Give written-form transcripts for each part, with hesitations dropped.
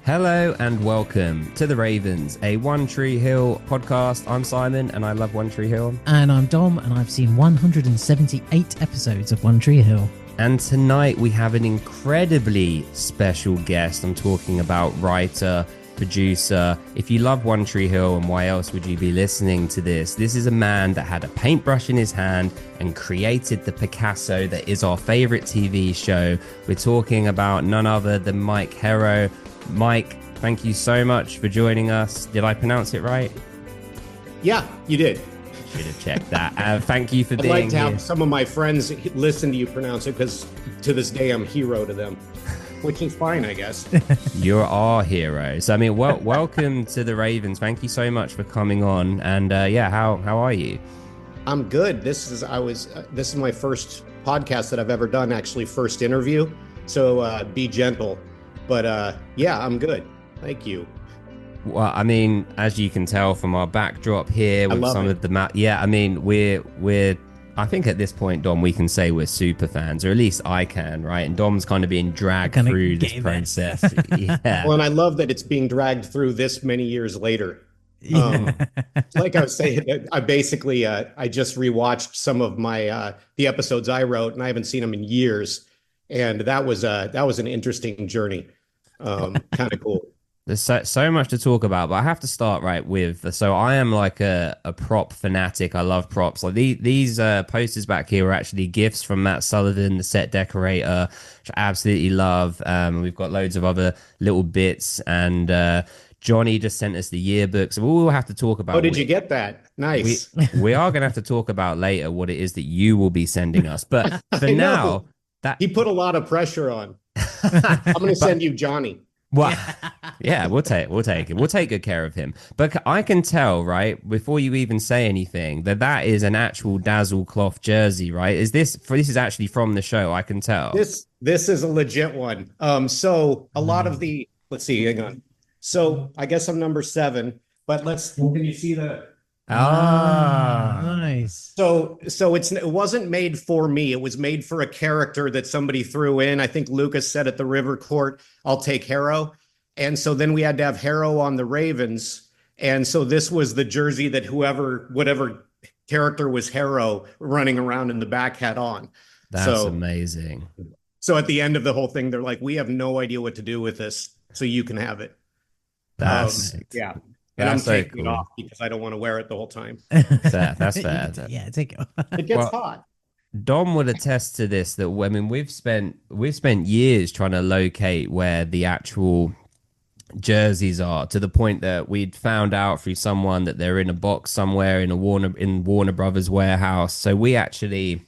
Hello and welcome to The Ravens, a One Tree Hill podcast. I'm Simon and I love One Tree Hill. And I'm Dom and I've seen 178 episodes of One Tree Hill. And tonight we have an incredibly special guest. I'm talking about writer, producer. If you love One Tree Hill, and why else would you be listening to this? This is a man that had a paintbrush in his hand and created the Picasso that is our favorite TV show. We're talking about none other than Mike Herro. Mike, thank you so much for joining us. Did I pronounce it right? Yeah, you did. Should have checked that. Thank you for I'd being like to here. have some of my friends listen to you pronounce it, because to this day I'm Herro to them, which is fine, I guess. You're our heroes. I mean, welcome to the Ravens. Thank you so much for coming on. And how are you? I'm good. This is my first podcast that I've ever done, actually, first interview. So be gentle. But I'm good. Thank you. Well, I mean, as you can tell from our backdrop here with some of the we're I think at this point, Dom, we can say we're super fans, or at least I can, right? And Dom's kind of being dragged through this process. Yeah. Well, and I love that it's being dragged through this many years later. Like I was saying, I basically I just rewatched some of my the episodes I wrote, and I haven't seen them in years, and that was an interesting journey. Kind of cool. There's so much to talk about, but I have to start right with. So I am like a prop fanatic. I love props. Like these posters back here are actually gifts from Matt Sullivan, the set decorator, which I absolutely love. We've got loads of other little bits, and Johnny just sent us the yearbook. So we'll have to talk about. Oh, did you get that? Nice. We are going to have to talk about later what it is that you will be sending us. But for now, that he put a lot of pressure on. I'm going to send you Johnny. Well, yeah, we'll take it. We'll take good care of him. But I can tell, right, before you even say anything, that is an actual Dazzle cloth jersey, right? This is actually from the show. I can tell. This is a legit one. So a lot of the, let's see, hang on. So I guess I'm number 7, but can you see the? Nice. So it wasn't made for me. It was made for a character that somebody threw in. I think Lucas said at the River Court, "I'll take Herro," and so then we had to have Herro on the Ravens, and so this was the jersey that whatever character was Herro running around in the back had on. That's amazing. So at the end of the whole thing, they're like, "We have no idea what to do with this, so you can have it." Yeah. And I'm taking it off because I don't want to wear it the whole time. That's fair. Yeah, take it off. It gets hot. Dom would attest to this. That I mean, we've spent years trying to locate where the actual jerseys are, to the point that we'd found out through someone that they're in a box somewhere in Warner Brothers warehouse. So we actually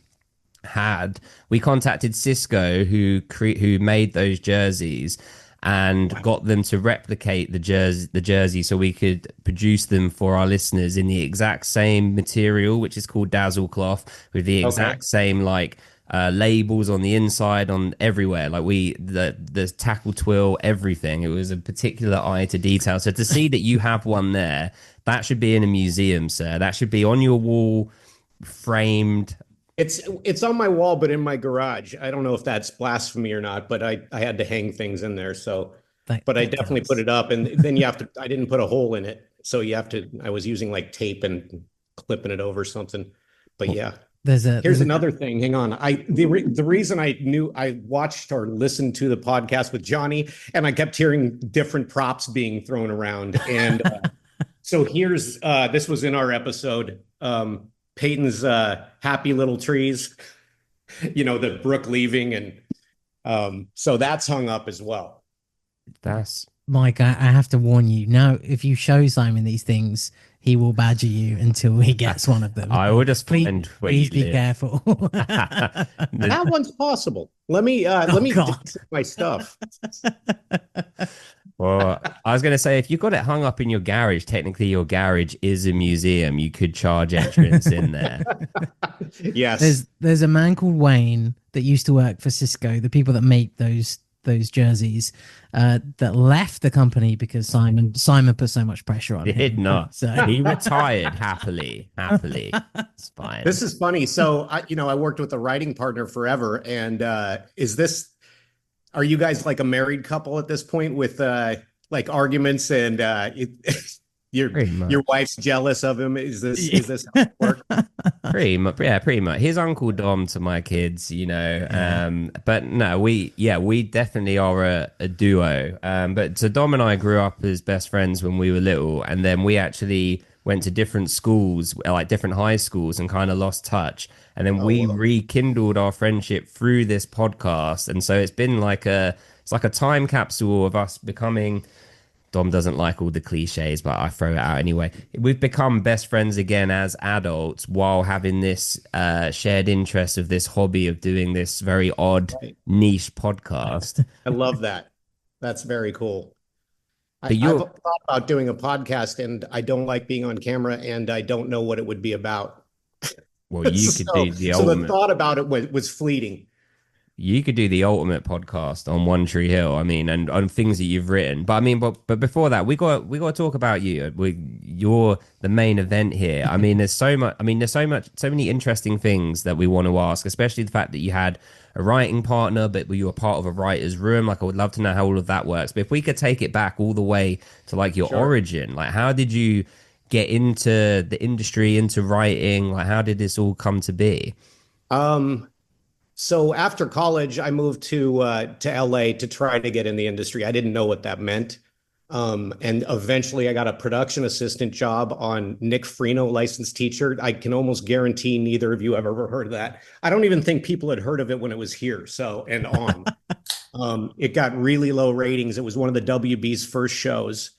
contacted Cisco, who made those jerseys, and got them to replicate the jersey so we could produce them for our listeners in the exact same material, which is called Dazzle cloth, with the exact same labels on the inside, on everywhere, like the tackle twill, everything. It was a particular eye to detail. So to see that you have one there, that should be in a museum, sir. That should be on your wall, framed. It's on my wall, but in my garage. I don't know if that's blasphemy or not, but I had to hang things in there. So, but I definitely put it up, and then I didn't put a hole in it. So I was using like tape and clipping it over something. But yeah, here's another thing. Hang on. The reason I watched or listened to the podcast with Johnny, and I kept hearing different props being thrown around. And so this was in our episode. Peyton's happy little trees, the brook leaving, and so that's hung up as well. That's Mike, I have to warn you now. If you show Simon these things, he will badger you until he gets one of them. I will just please be careful. That one's possible. Let me my stuff. Well, I was going to say, if you've got it hung up in your garage, technically your garage is a museum. You could charge entrance in there. Yes. There's a man called Wayne that used to work for Cisco, the people that make those jerseys, that left the company because Simon put so much pressure on him. Did not. So he retired happily. It's fine. This is funny. So I worked with a writing partner forever, and are you guys like a married couple at this point with like arguments and Pretty your much. wife's jealous of him? Is this how it works? Pretty much, yeah, pretty much. His Uncle Dom to my kids, you know. Yeah. But no, we definitely are a duo. But so Dom and I grew up as best friends when we were little, and then we actually went to different schools, like different high schools, and kind of lost touch. And then Oh, we well, rekindled our friendship through this podcast, and so it's like a time capsule of us becoming. Dom doesn't like all the cliches, but I throw it out anyway. We've become best friends again as adults while having this shared interest of this hobby of doing this very odd right. niche podcast. I love that. That's very cool. But I've you're, thought about doing a podcast, and I don't like being on camera, and I don't know what it would be about. well, you could so, do the so the ultimate. thought about it was fleeting. You could do the ultimate podcast on One Tree Hill. I mean, and on things that you've written. But I mean, but before that, we got to talk about you. You're the main event here. I mean, there's so much. I mean, so many interesting things that we want to ask. Especially the fact that you had a writing partner, but you were part of a writer's room. Like, I would love to know how all of that works. But if we could take it back all the way to like your Sure. origin, like how did you get into the industry, into writing? Like, how did this all come to be? Um, so after college, I moved to LA to try to get in the industry. I didn't know what that meant. And eventually I got a production assistant job on Nick Freno, licensed teacher. I can almost guarantee neither of you have ever heard of that. I don't even think people had heard of it when it was here. So, and on. It got really low ratings. It was one of the WB's first shows.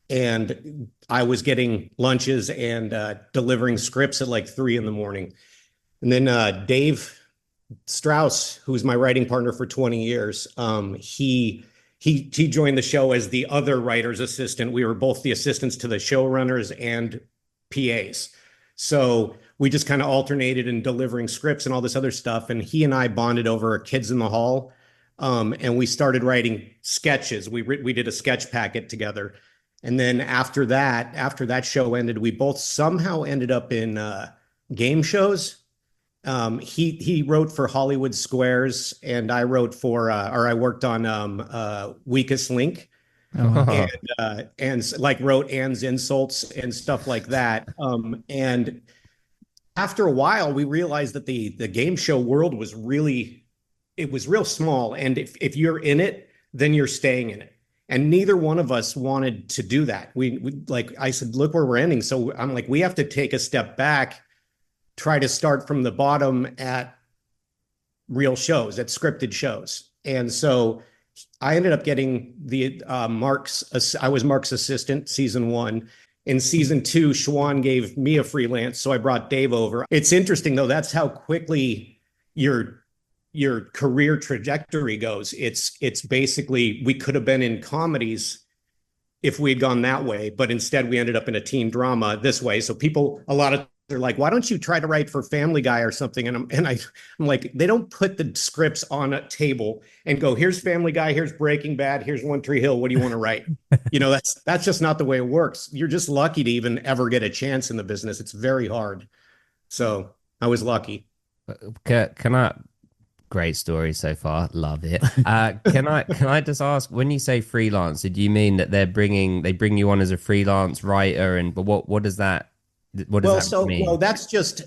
And I was getting lunches and delivering scripts at like 3 in the morning. And then Dave Strauss, who was my writing partner for 20 years, he joined the show as the other writer's assistant. We were both the assistants to the showrunners and PAs. So we just kind of alternated in delivering scripts and all this other stuff. And he and I bonded over Kids in the Hall. And we started writing sketches. We did a sketch packet together. And then after that show ended, we both somehow ended up in game shows. He wrote for Hollywood Squares, and I wrote for or I worked on Weakest Link, Oh, wow. and like wrote Anne's insults and stuff like that. And after a while, we realized that the game show world was really it was real small, and if you're in it, then you're staying in it. And neither one of us wanted to do that. We like I said, look where we're ending. So I'm like, we have to take a step back, try to start from the bottom at real shows, at scripted shows. And so I ended up getting the I was Mark's assistant season 1. In season 2, Schwan gave me a freelance, so I brought Dave over. It's interesting though, that's how quickly your career trajectory goes. It's basically we could have been in comedies if we had gone that way, but instead we ended up in a teen drama this way. So people, a lot of they're like, why don't you try to write for Family Guy or something? I'm like, they don't put the scripts on a table and go, here's Family Guy, here's Breaking Bad, here's One Tree Hill. What do you want to write? That's just not the way it works. You're just lucky to even ever get a chance in the business. It's very hard. So I was lucky. Can I? Great story so far. Love it. Can I just ask, when you say freelance, do you mean that they bring you on as a freelance writer, and but what does that mean? Well, that's just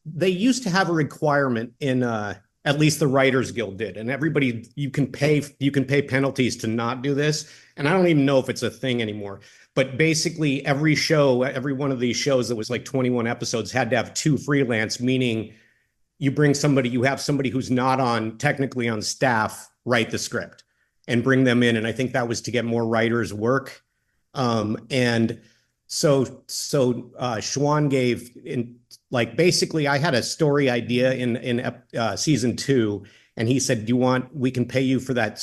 they used to have a requirement in at least the Writers Guild did, and everybody you can pay penalties to not do this, and I don't even know if it's a thing anymore. But basically, every one of these shows that was like 21 episodes had to have 2 freelance, meaning you have somebody who's not technically on staff write the script and bring them in. And I think that was to get more writers work. And so Schwan gave in like, basically I had a story idea in season 2. And he said, we can pay you for that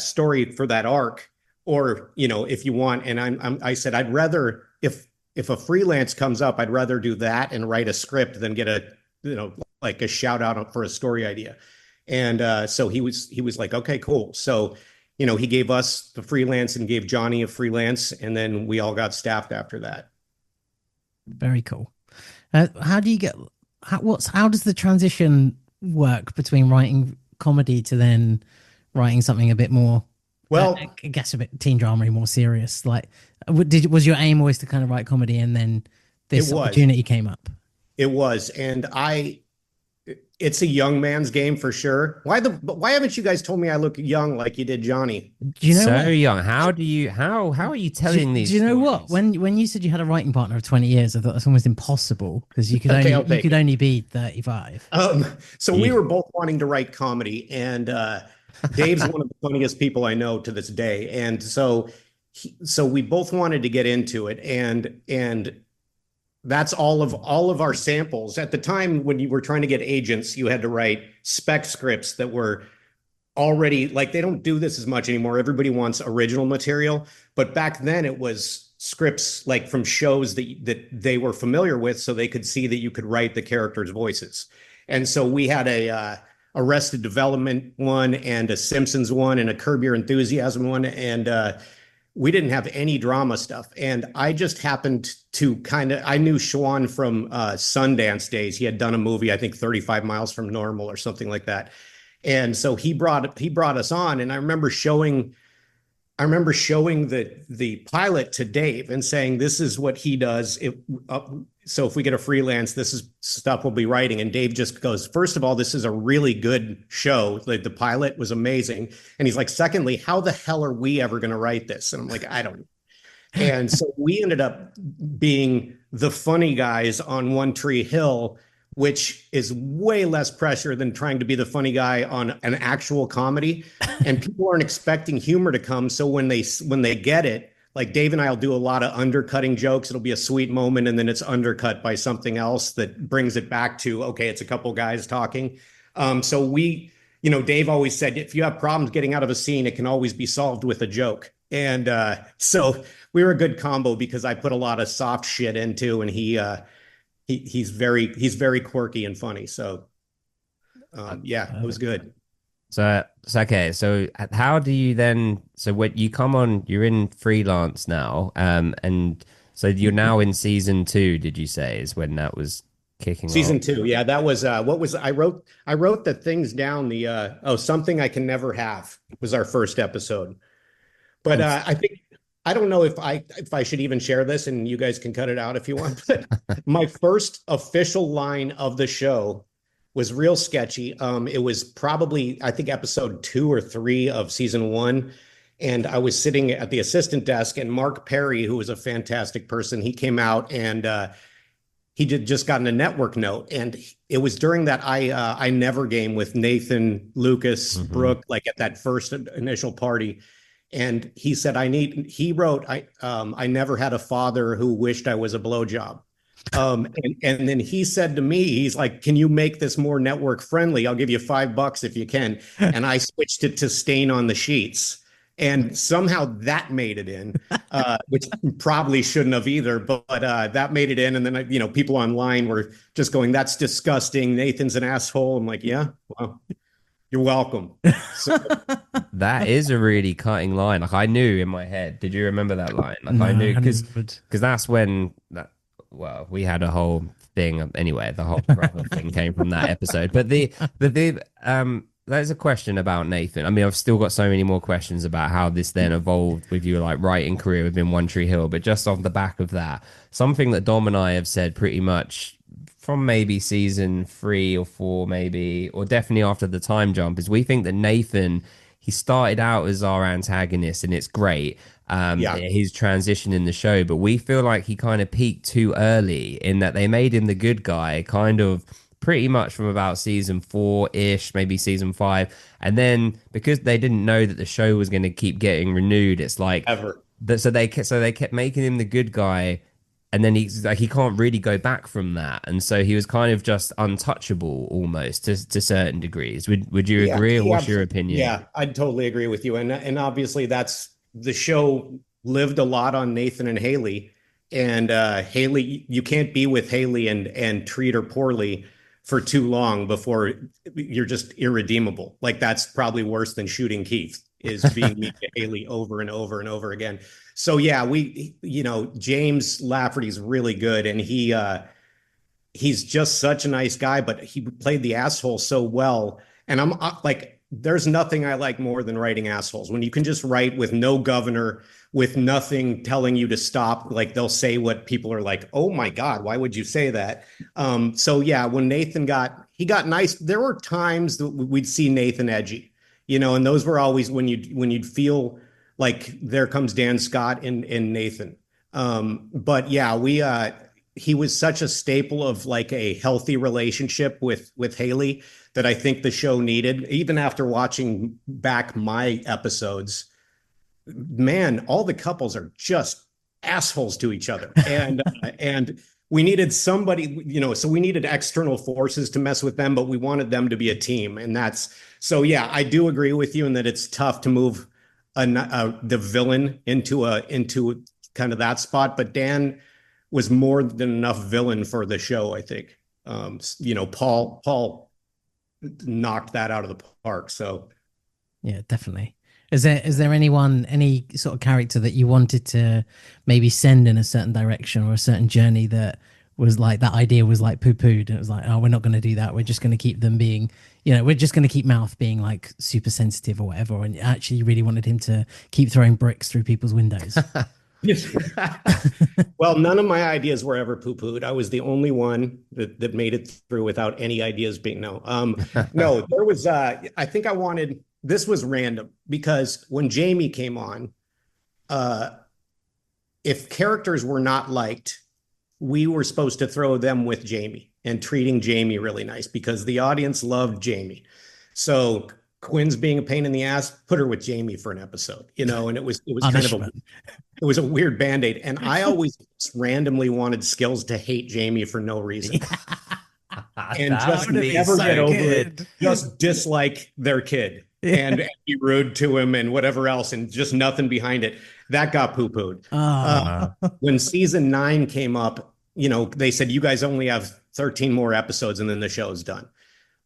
story, for that arc, or, if you want. And I said, I'd rather, if a freelance comes up, I'd rather do that and write a script than get like a shout out for a story idea. And so he was like, okay, cool. So, he gave us the freelance and gave Johnny a freelance, and then we all got staffed after that. Very cool. How do you how does the transition work between writing comedy to then writing something a bit more Well, I guess a bit teen drama, more serious. Like, was your aim always to kind of write comedy, and then it this was. opportunity came up? It was. And it's a young man's game for sure. Why haven't you guys told me I look young like you did Johnny? Do you know So what? young. How are you telling Do these you know what? stories? When you said you had a writing partner of 20 years, I thought that's almost impossible because Okay, I'll you take could it. only be 35. So we You, were both wanting to write comedy, and Dave's one of the funniest people I know to this day. And so we both wanted to get into it, and that's all of our samples. At the time when you were trying to get agents, you had to write spec scripts that were already, like, they don't do this as much anymore. Everybody wants original material, but back then it was scripts like from shows that they were familiar with, so they could see that you could write the characters' voices. And so we had a Arrested Development one, and a Simpsons one, and a Curb Your Enthusiasm one, and we didn't have any drama stuff. And I just happened to I knew Schwan from Sundance days. He had done a movie, I think 35 Miles from Normal or something like that. And so he brought us on, and I remember showing the pilot to Dave and saying, "This is what he does. So if we get a freelance, this is stuff we'll be writing." And Dave just goes, "First of all, this is a really good show. Like, the pilot was amazing." And he's like, "Secondly, how the hell are we ever going to write this?" And I'm like, "I don't know." And so we ended up being the funny guys on One Tree Hill, which is way less pressure than trying to be the funny guy on an actual comedy. And people aren't expecting humor to come. So when they get it, like, Dave and I'll do a lot of undercutting jokes. It'll be a sweet moment, and then it's undercut by something else that brings it back to, okay, it's a couple guys talking. So Dave always said, if you have problems getting out of a scene, it can always be solved with a joke. And so we were a good combo because I put a lot of soft shit into, and he's very quirky and funny. So yeah, it was good. so okay. So how do you then? So when you come on, you're in freelance now, and so you're now in season two. Did you say is when that was kicking off? Season two, yeah, that was what was I wrote the things down. The Something I Can Never Have was our first episode. But I don't know if I should even share this, and you guys can cut it out if you want. But my first official line of the show was real sketchy. It was probably, I think, episode 2 or 3 of season 1, and I was sitting at the assistant desk, and Mark Perry, who was a fantastic person, he came out, and he did just gotten a network note, and it was during that I Never game with Nathan, Lucas, Hmm. Brooke, like at that first initial party. And he said, he wrote, I never had a father who wished I was a blowjob. And then he said to me, he's like, "Can you make this more network friendly? I'll give you $5 if you can." And I switched it to Stain on the Sheets. And somehow that made it in, which probably shouldn't have either, but that made it in. And then, people online were just going, "That's disgusting. Nathan's an asshole." I'm like, "Yeah, well, you're welcome." So That is a really cutting line. Like I knew in my head. Did you remember that line? Like No, I knew I because never would. that's when that. Well, we had a whole thing anyway. The whole brother thing came from that episode. But there's a question about Nathan. I mean, I've still got so many more questions about how this then evolved with your like writing career within One Tree Hill. But just off the back of that, something that Dom and I have said pretty much from maybe season 3 or 4, maybe, or definitely after the time jump, is we think that Nathan, he started out as our antagonist, and it's great. yeah, His transition in the show, but we feel like he kind of peaked too early in that they made him the good guy, kind of pretty much from about season 4-ish, maybe season 5, and then because they didn't know that the show was going to keep getting renewed, it's like ever. that. So they kept making him the good guy, and then he's like he can't really go back from that, and so he was kind of just untouchable almost to certain degrees. Would you Yeah, agree, or what's your absolutely. opinion? Yeah, I'd totally agree with you. And obviously that's the show lived a lot on Nathan and Haley. And Haley, you can't be with Haley and treat her poorly for too long before you're just irredeemable. Like, that's probably worse than shooting Keith, is being mean to Haley over and over and over again. So yeah, James Lafferty's really good, and he's just such a nice guy, but he played the asshole so well. And I'm like, there's nothing I like more than writing assholes. When you can just write with no governor, with nothing telling you to stop, like they'll say what people are like, oh my God, why would you say that? So yeah, when Nathan he got nice, there were times that we'd see Nathan edgy, and those were always when you'd feel like there comes Dan Scott and Nathan. But yeah, he was such a staple of like a healthy relationship with Haley that I think the show needed. Even after watching back my episodes, man, all the couples are just assholes to each other, and we needed somebody, so we needed external forces to mess with them, but we wanted them to be a team, and that's so. Yeah, I do agree with you in that it's tough to move the villain into kind of that spot, but Dan was more than enough villain for the show, I think. Paul knocked that out of the park. So yeah, definitely. Is there any sort of character that you wanted to maybe send in a certain direction or a certain journey that was like that idea was like poo-pooed and it was like, oh, we're not going to do that. We're just going to keep them being, we're just going to keep Mouth being like super sensitive or whatever. And actually you really wanted him to keep throwing bricks through people's windows. Well, none of my ideas were ever poo-pooed. I was the only one that made it through without any ideas being no. No, there was I think this was random because when Jamie came on, if characters were not liked, we were supposed to throw them with Jamie and treating Jamie really nice because the audience loved Jamie. So Quinn's being a pain in the ass, put her with Jamie for an episode, and it was it was a weird band-aid. And I always randomly wanted Skills to hate Jamie for no reason. And just never get over it. Just dislike their kid and be rude to him and whatever else, and just nothing behind it. That got poo-pooed. When season 9 came up, they said, you guys only have 13 more episodes and then the show's done.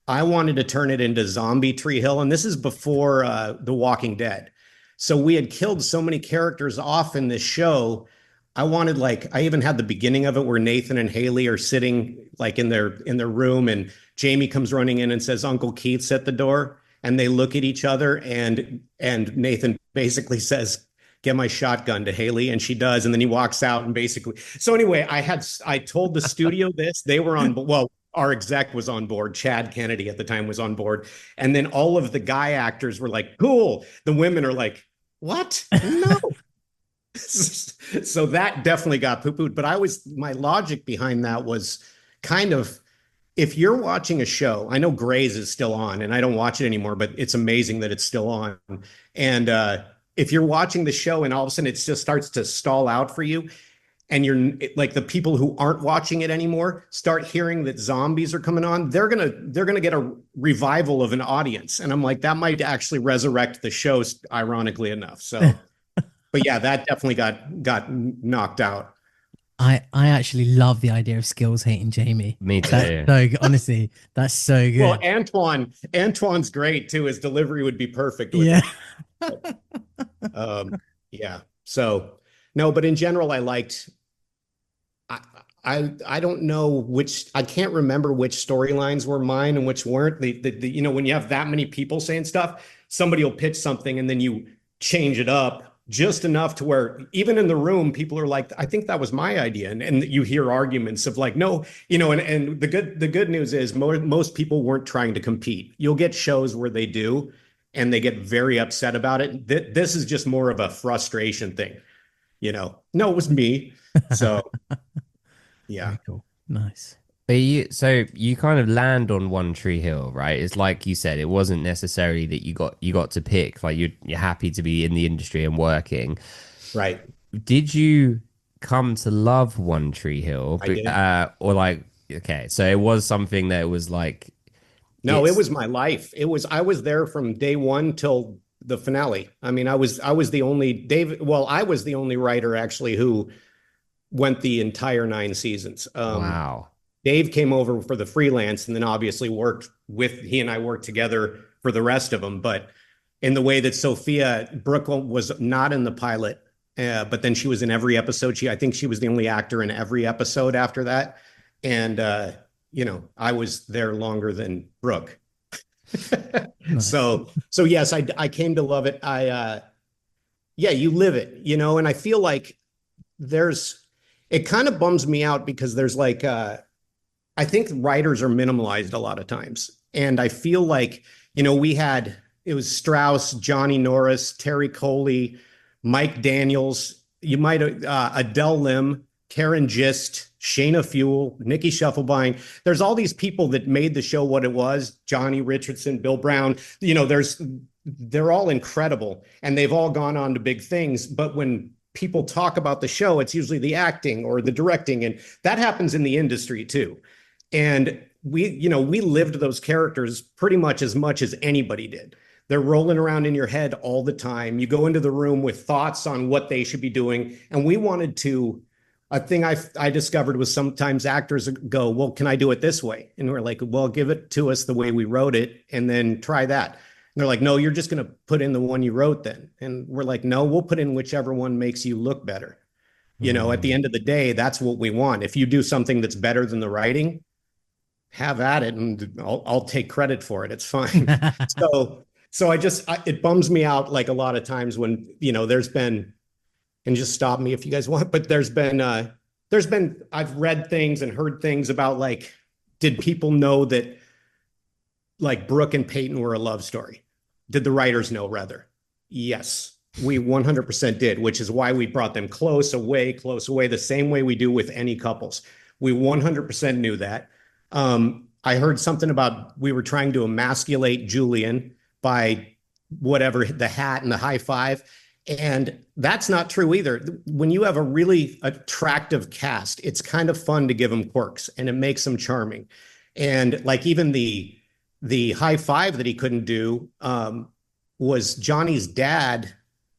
I wanted to turn it into Zombie Tree Hill, and this is before The Walking Dead. So we had killed so many characters off in this show. I even had the beginning of it where Nathan and Haley are sitting like in their room, and Jamie comes running in and says, Uncle Keith's at the door, and they look at each other, and Nathan basically says, get my shotgun to Haley, and she does, and then he walks out and basically. So anyway, I told the studio this. They were on, well, our exec was on board. Chad Kennedy at the time was on board. And then all of the guy actors were like, cool. The women are like, what? No. So that definitely got poo-pooed. But my logic behind that was kind of, if you're watching a show, I know Grey's is still on and I don't watch it anymore, but it's amazing that it's still on. And if you're watching the show and all of a sudden it just starts to stall out for you, and you're like the people who aren't watching it anymore start hearing that zombies are coming on, they're gonna get a revival of an audience. And I'm like, that might actually resurrect the show, ironically enough. So, but yeah, that definitely got knocked out. I actually love the idea of Skills hating Jamie. Me too. Honestly, that's so good. Well, Antoine's great too. His delivery would be perfect. Yeah. Yeah. So no, but in general, I liked. I don't know I can't remember which storylines were mine and which weren't. When you have that many people saying stuff, somebody will pitch something and then you change it up just enough to where even in the room, people are like, I think that was my idea. And you hear arguments of like, no, and the good news is most people weren't trying to compete. You'll get shows where they do, and they get very upset about it. This is just more of a frustration thing. No, it was me. So yeah. Very cool. Nice. But you kind of land on One Tree Hill, right? It's like you said, it wasn't necessarily that you got to pick. Like you're happy to be in the industry and working. Right. Did you come to love One Tree Hill? I did. Or like, okay, so it was something that was like. No, it was my life. I was there from day one till the finale. I mean, I was the only I was the only writer actually who went the entire 9 seasons. Wow. Dave came over for the freelance and then obviously he and I worked together for the rest of them. But in the way that Sophia Brooke was not in the pilot, but then she was in every episode. I think she was the only actor in every episode after that. And, I was there longer than Brooke. Nice. So yes, I came to love it. Yeah, you live it, and I feel like there's it kind of bums me out because there's like I think writers are minimalized a lot of times. And I feel like, it was Strauss, Johnny Norris, Terry Coley, Mike Daniels, you might Adele Lim, Karen Gist, Shayna Fuel, Nikki Shufflebine. There's all these people that made the show what it was. Johnny Richardson, Bill Brown. They're all incredible, and they've all gone on to big things. But when people talk about the show, it's usually the acting or the directing, and that happens in the industry too. And we lived those characters pretty much as anybody did. They're rolling around in your head all the time. You go into the room with thoughts on what they should be doing. And we wanted to, a thing I discovered was sometimes actors go, well, can I do it this way? And we're like, well, give it to us the way we wrote it and then try that. And they're like, no, you're just going to put in the one you wrote then. And we're like, no, we'll put in whichever one makes you look better. At the end of the day, that's what we want. If you do something that's better than the writing, have at it, and I'll take credit for it. It's fine. So it bums me out like a lot of times when, there's been, and just stop me if you guys want, but there's been I've read things and heard things about like, did people know that like Brooke and Peyton were a love story? Did the writers know rather? Yes, we 100% did, which is why we brought them close away, the same way we do with any couples. We 100% knew that. I heard something about we were trying to emasculate Julian by whatever, the hat and the high five. And that's not true either. When you have a really attractive cast, it's kind of fun to give them quirks and it makes them charming. And like even the high five that he couldn't do was Johnny's dad,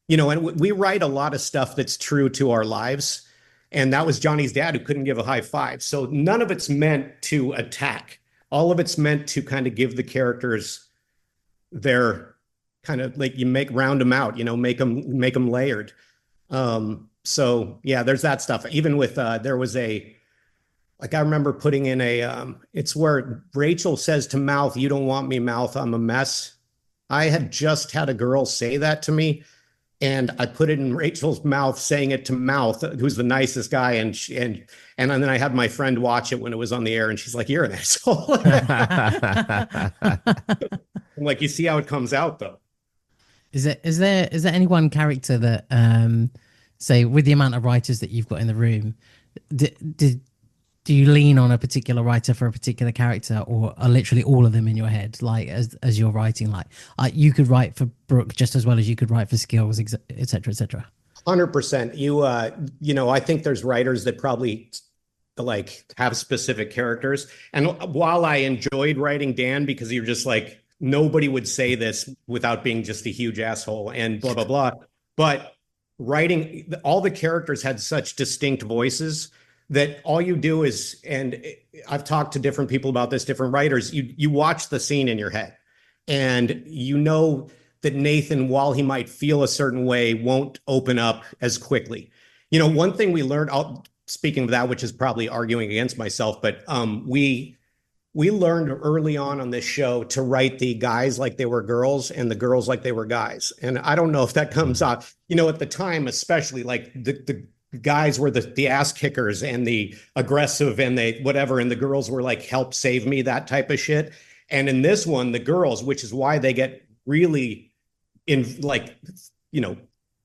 and we write a lot of stuff that's true to our lives. And that was Johnny's dad who couldn't give a high five. So none of it's meant to attack. All of it's meant to kind of give the characters their kind of like round them out, make them layered. So yeah, there's that stuff. Even with there was I remember putting in it's where Rachel says to Mouth, "You don't want me, Mouth, I'm a mess." I had just had a girl say that to me. And I put it in Rachel's mouth, saying it to Mouth, who's the nicest guy. And then I had my friend watch it when it was on the air, and she's like, "You're an asshole." I'm like, you see how it comes out, though. Is there any one character that say with the amount of writers that you've got in the room, do you lean on a particular writer for a particular character, or are literally all of them in your head? Like as you're writing, like you could write for Brooke just as well as you could write for Skills, et cetera, et cetera. 100%. I think there's writers that probably like have specific characters. And while I enjoyed writing Dan because you're just like, nobody would say this without being just a huge asshole and blah, blah, blah. But writing, all the characters had such distinct voices that all you do is, and I've talked to different people about this, different writers, you watch the scene in your head and that Nathan, while he might feel a certain way, won't open up as quickly. One thing we learned, speaking of that, which is probably arguing against myself, but we learned early on this show to write the guys like they were girls and the girls like they were guys. And I don't know if that comes off, at the time, especially like the guys were the ass kickers and the aggressive and they whatever, and the girls were like, help save me, that type of shit. And in this one, the girls, which is why they get really in like,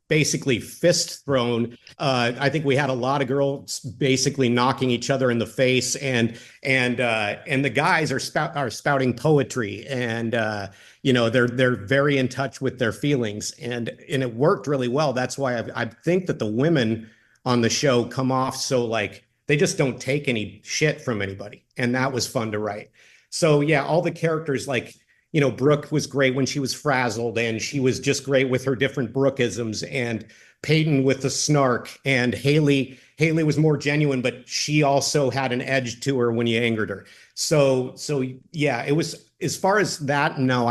basically fist thrown. I think we had a lot of girls basically knocking each other in the face, and the guys are spouting poetry, and they're very in touch with their feelings, and it worked really well. That's why I think that the women on the show come off so like they just don't take any shit from anybody, and that was fun to write. So yeah, all the characters like, Brooke was great when she was frazzled, and she was just great with her different Brookisms, and Peyton with the snark, and Haley was more genuine, but she also had an edge to her when you angered her. So yeah, it was, as far as that, no,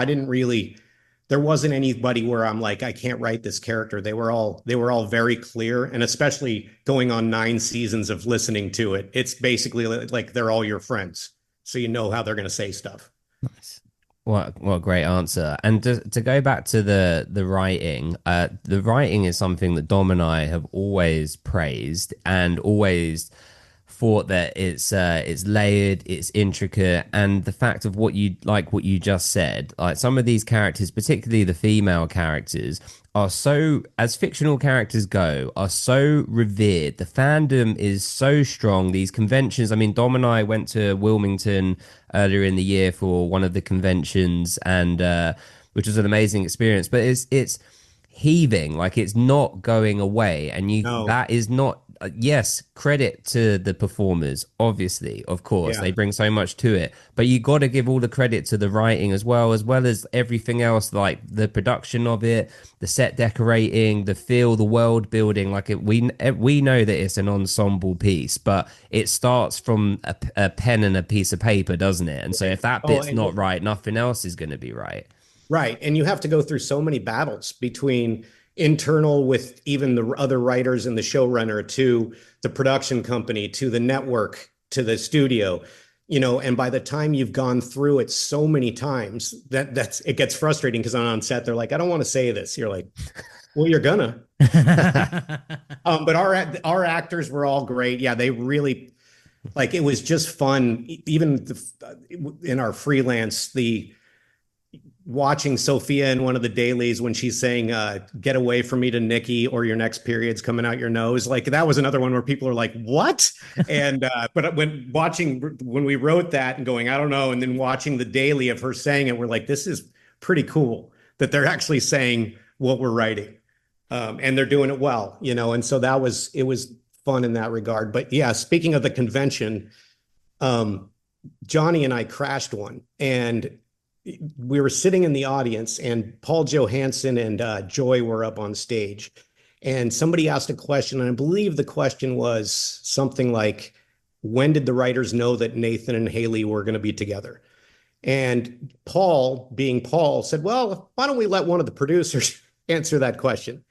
there wasn't anybody where I'm like, I can't write this character. They were all very clear. And especially going on 9 seasons of listening to it, it's basically like they're all your friends. So you know how they're going to say stuff. Nice. What a great answer. And to go back to the writing is something that Dom and I have always praised and always thought that it's layered, it's intricate, and the fact of what you just said, like some of these characters, particularly the female characters, are so, as fictional characters go, are so revered. The fandom is so strong. These conventions, I mean, Dom and I went to Wilmington earlier in the year for one of the conventions, and which was an amazing experience. But it's heaving, like it's not going away, and you No. that is not yes, credit to the performers, obviously, of course, Yeah. they bring so much to it, but you got to give all the credit to the writing as well as everything else, like the production of it, the set decorating, the feel, the world building. Like we know that it's an ensemble piece, but it starts from a pen and a piece of paper, doesn't it? And so if that Oh, bit's and not right, nothing else is going to be right. right. And you have to go through so many battles between internal with even the other writers and the showrunner to the production company to the network to the studio, and by the time you've gone through it so many times that's it gets frustrating because on set they're like, I don't want to say this. You're like, well, you're gonna. But our actors were all great. Yeah, they really like it was just fun. Even in our freelance, the watching Sophia in one of the dailies when she's saying, get away from me to Nikki or your next period's coming out your nose. Like that was another one where people are like, what? And, but when we wrote that and going, I don't know. And then watching the daily of her saying it, we're like, this is pretty cool that they're actually saying what we're writing. And they're doing it well, and so it was fun in that regard. But yeah, speaking of the convention, um, Johnny and I crashed one, and we were sitting in the audience, and Paul Johansson and Joy were up on stage, and somebody asked a question, and I believe the question was something like, "When did the writers know that Nathan and Haley were going to be together?" And Paul, being Paul, said, "Well, why don't we let one of the producers answer that question?"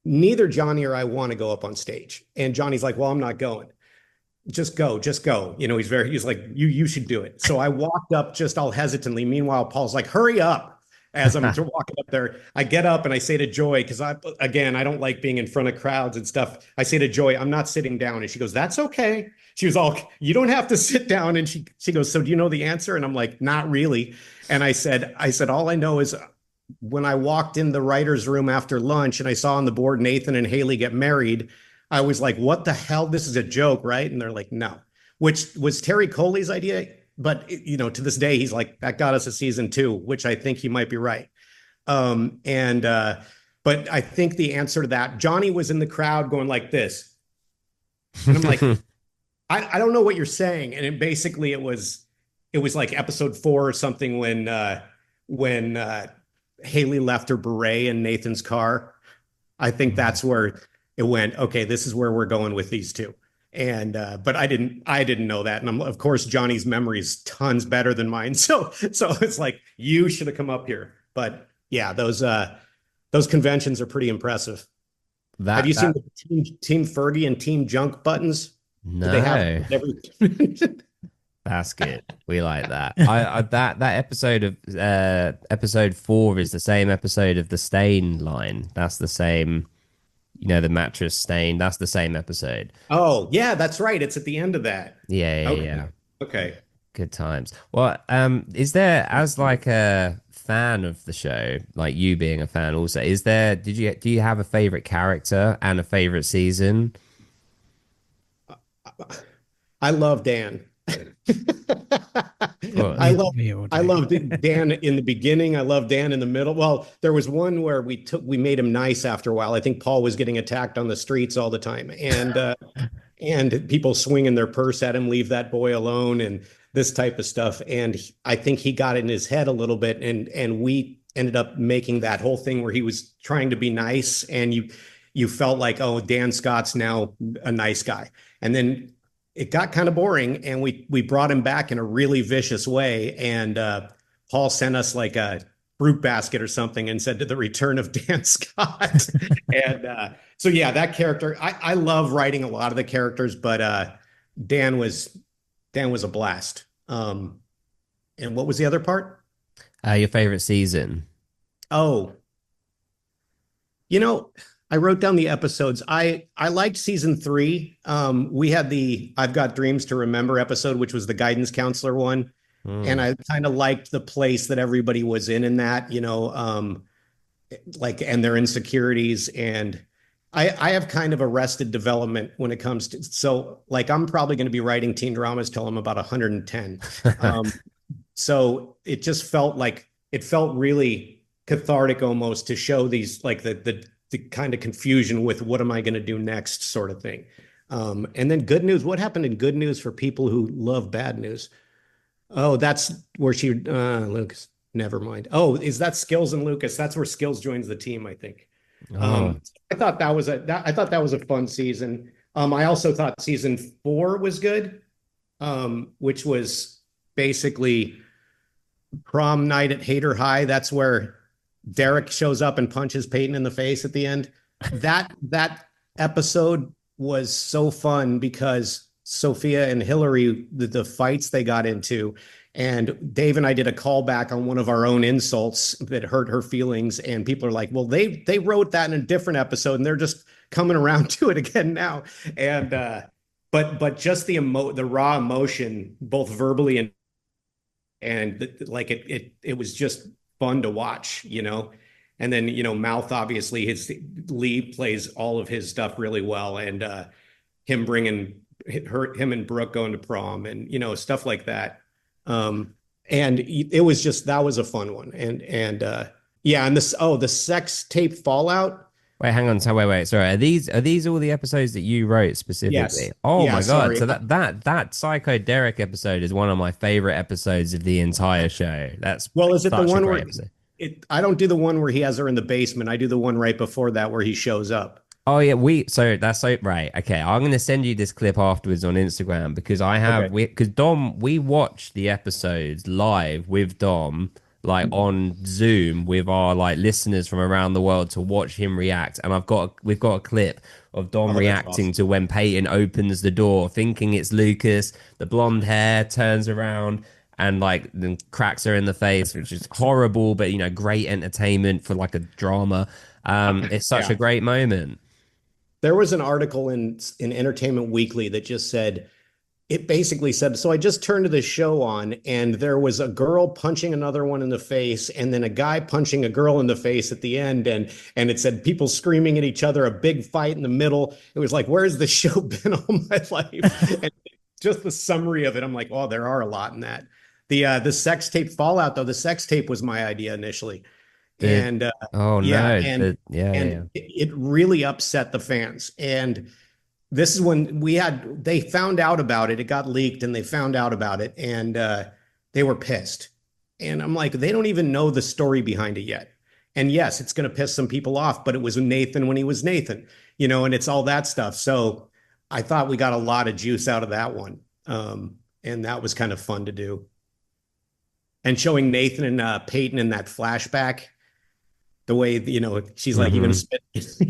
Neither Johnny or I want to go up on stage, and Johnny's like, "Well, I'm not going." Just go, just go. He's like, you should do it. So I walked up just all hesitantly. Meanwhile, Paul's like, hurry up. As I'm walking up there, I get up and I say to Joy, because I don't like being in front of crowds and stuff. I say to Joy, I'm not sitting down. And she goes, that's okay. She was all, you don't have to sit down. And she goes, so do you know the answer? And I'm like, not really. And I said, all I know is when I walked in the writer's room after lunch and I saw on the board Nathan and Haley get married, I was like, what the hell? This is a joke, right? And they're like, no, which was Terry Coley's idea. But, to this day, he's like, that got us a season 2, which I think he might be right. But I think the answer to that, Johnny was in the crowd going like this. And I'm like, I don't know what you're saying. And it was like episode 4 or something when Haley left her beret in Nathan's car. I think that's where it went, okay, this is where we're going with these two. And but I didn't know that. And of course Johnny's memory is tons better than mine. So it's like, you should have come up here. But yeah, those conventions are pretty impressive. Have you seen the Team Fergie and Team Junk buttons? No. They have every That's good. We like that. That episode of episode 4 is the same episode of the Stain line. That's the same, the mattress stain. That's the same episode. Oh, yeah, that's right. It's at the end of that. Yeah, okay. yeah. Okay. Good times. Well, is there, as like a fan of the show, like you being a fan also, do you have a favorite character and a favorite season? I love Dan. Well, I love Dan in the beginning. I love Dan in the middle. Well, there was one where we made him nice after a while. I think Paul was getting attacked on the streets all the time, and people swinging their purse at him, leave that boy alone, and this type of stuff. And I think he got in his head a little bit, and we ended up making that whole thing where he was trying to be nice, and you felt like, oh, Dan Scott's now a nice guy, and then it got kind of boring, and we brought him back in a really vicious way. And Paul sent us like a fruit basket or something and said, to the return of Dan Scott. And so yeah, that character, I love writing a lot of the characters, but Dan was a blast. And what was the other part? Your favorite season? Oh, you know, I wrote down the episodes. I liked season three. We had the I've Got Dreams to Remember episode, which was the guidance counselor one. And Hmm. I kind of liked the place that everybody was in that, like and their insecurities. And I have kind of arrested development when it comes to so like I'm probably going to be writing teen dramas till I'm about 110. Um, so it just felt like it felt really cathartic almost to show these like the kind of confusion with what am I going to do next sort of thing. And then good news. What happened in good news for people who love bad news? Oh, that's where Lucas. Never mind. Oh, is that Skills and Lucas? That's where Skills joins the team, I think. Oh, I thought I thought that was a fun season. I also thought season four was good, which was basically prom night at Hater High. That's where Derek shows up and punches Peyton in the face at the end. That episode was so fun because Sophia and Hillary, the fights they got into, and Dave and I did a callback on one of our own insults that hurt her feelings, and people are like, "Well, they wrote that in a different episode, and they're just coming around to it again now." And but just the raw emotion, both verbally and like it was just fun to watch, and then Mouth, obviously his Lee plays all of his stuff really well, and him bringing him and Brooke going to prom, and stuff like that. And it was just that was a fun one, and yeah, and the sex tape fallout. wait, hang on. So wait. Sorry. Are these all the episodes that you wrote Yes, specifically? Oh yeah, my God. sorry. So that Psycho Derek episode is one of my favorite episodes of the entire show. That's Well, is it the such a one great where episode. I don't do the one where he has her in the basement. I do the one right before that where he shows up. Oh yeah, so that's so right. Okay, I'm gonna send you this clip afterwards on Instagram because I have Okay. because Dom, we watched the episodes live with Dom, like on Zoom with our like listeners from around the world to watch him react. And we've got a clip of Dom Oh, that's reacting awesome. to when Peyton opens the door, thinking it's Lucas, the blonde hair turns around and like then cracks her in the face, which is horrible, but great entertainment for like a drama. It's such a Yeah. great moment. There was an article in Entertainment Weekly that just said it basically said, so I just turned to the show on and there was a girl punching another one in the face and then a guy punching a girl in the face at the end, and it said people screaming at each other, a big fight in the middle. It was like, where's the show been all my life? And just the summary of it, I'm like, oh, there are a lot in that. The sex tape fallout, though, the sex tape was my idea initially. The And oh yeah, no, yeah. it really upset the fans. And this is when they found out about it. It got leaked and they found out about it, and they were pissed. And I'm like, they don't even know the story behind it yet. And yes, it's going to piss some people off, but it was Nathan when he was Nathan, and it's all that stuff. So I thought we got a lot of juice out of that one. And that was kind of fun to do. And showing Nathan and Peyton in that flashback, the way she's like, "You gonna Hmm. spit?"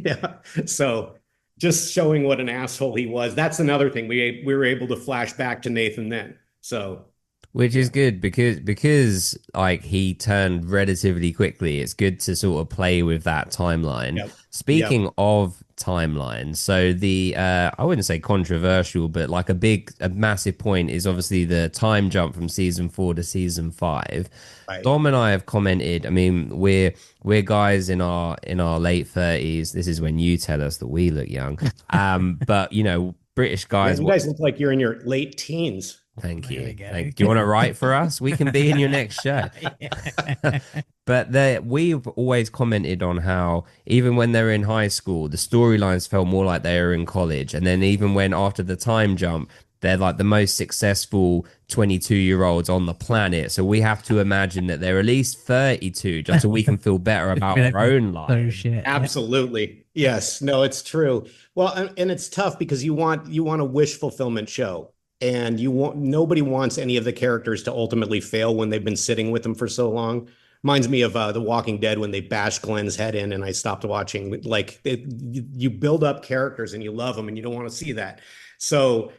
Yeah. So just showing what an asshole he was. That's another thing. We were able to flash back to Nathan then. So Which is yeah. good because like he turned relatively quickly. It's good to sort of play with that timeline. Yep. Yep. Speaking of timelines, so the I wouldn't say controversial, but like a massive point is obviously the time jump from season 4 to season 5. Right. Dom and I have commented. I mean, we're guys in our late 30s. This is when you tell us that we look young. But British Yeah, guys. you guys look like you're in your late teens. Thank There we you. go. Thank. Do you want to write for us? We can be in your next show. Yeah. But we've always commented on how even when they're in high school, the storylines felt more like they were in college. And then even when after the time jump, they're like the most successful 22-year-olds on the planet. So we have to imagine that they're at least 32 just so we can feel better about our own So lives. shit. Yeah. Absolutely. Yes. No, it's true. Well, and it's tough because you want a wish fulfillment show. And nobody wants any of the characters to ultimately fail when they've been sitting with them for so long. Reminds me of The Walking Dead when they bashed Glenn's head in, and I stopped watching. Like you build up characters and you love them, and you don't want to see that. So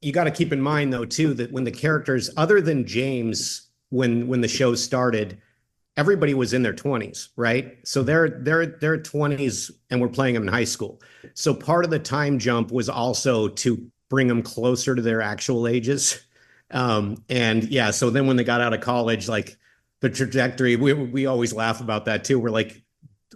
you got to keep in mind though too that when the characters, other than James, when the show started, everybody was in their 20s, right? So they're 20s and we're playing them in high school. So part of the time jump was also to bring them closer to their actual ages. And yeah, so then when they got out of college, like the trajectory, we always laugh about that too. We're like,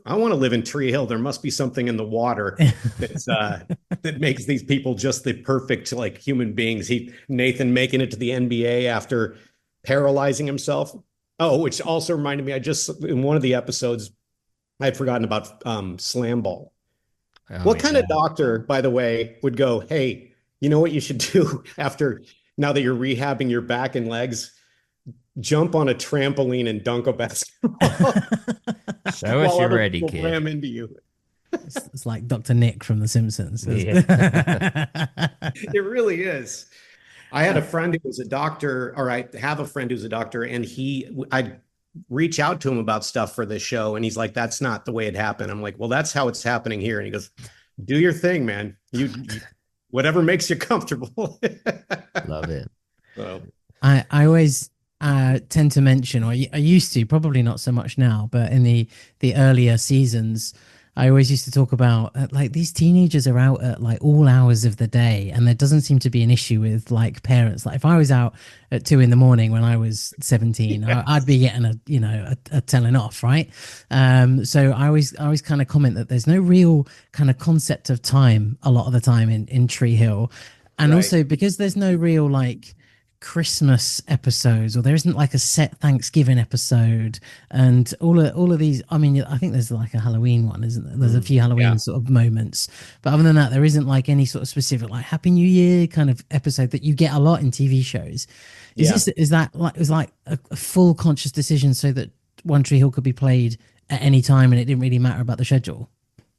I want to live in Tree Hill. There must be something in the water that's that makes these people just the perfect like human beings. Nathan making it to the NBA after paralyzing himself. Oh, which also reminded me, I just in one of the episodes, I'd forgotten about slam ball. Oh What kind yeah. of doctor, by the way, would go, hey, you know what you should do after now that you're rehabbing your back and legs? Jump on a trampoline and dunk a basketball Show us while you're other ready, people kid. ram into you. It's like Dr. Nick from The Simpsons. Yeah. It really is. I had a friend who was a doctor, or I have a friend who's a doctor, and I'd reach out to him about stuff for this show, and he's like, "That's not the way it happened." I'm like, "Well, that's how it's happening here." And he goes, "Do your thing, man. You whatever makes you comfortable." Love it. So, I always tend to mention, or I used to, probably not so much now, but in the earlier seasons, I always used to talk about like these teenagers are out at like all hours of the day, and there doesn't seem to be an issue with like parents. Like if I was out at 2 in the morning when I was 17, yes. I'd be getting a telling off, right? So I always kind of comment that there's no real kind of concept of time a lot of the time in Tree Hill, and Right. also because there's no real like Christmas episodes, or there isn't like a set Thanksgiving episode, and all of these. I mean, I think there's like a Halloween one, isn't there? There's a few Halloween Yeah. sort of moments, but other than that, there isn't like any sort of specific like Happy New Year kind of episode that you get a lot in TV shows. Yeah. Is that like a full conscious decision so that One Tree Hill could be played at any time and it didn't really matter about the schedule?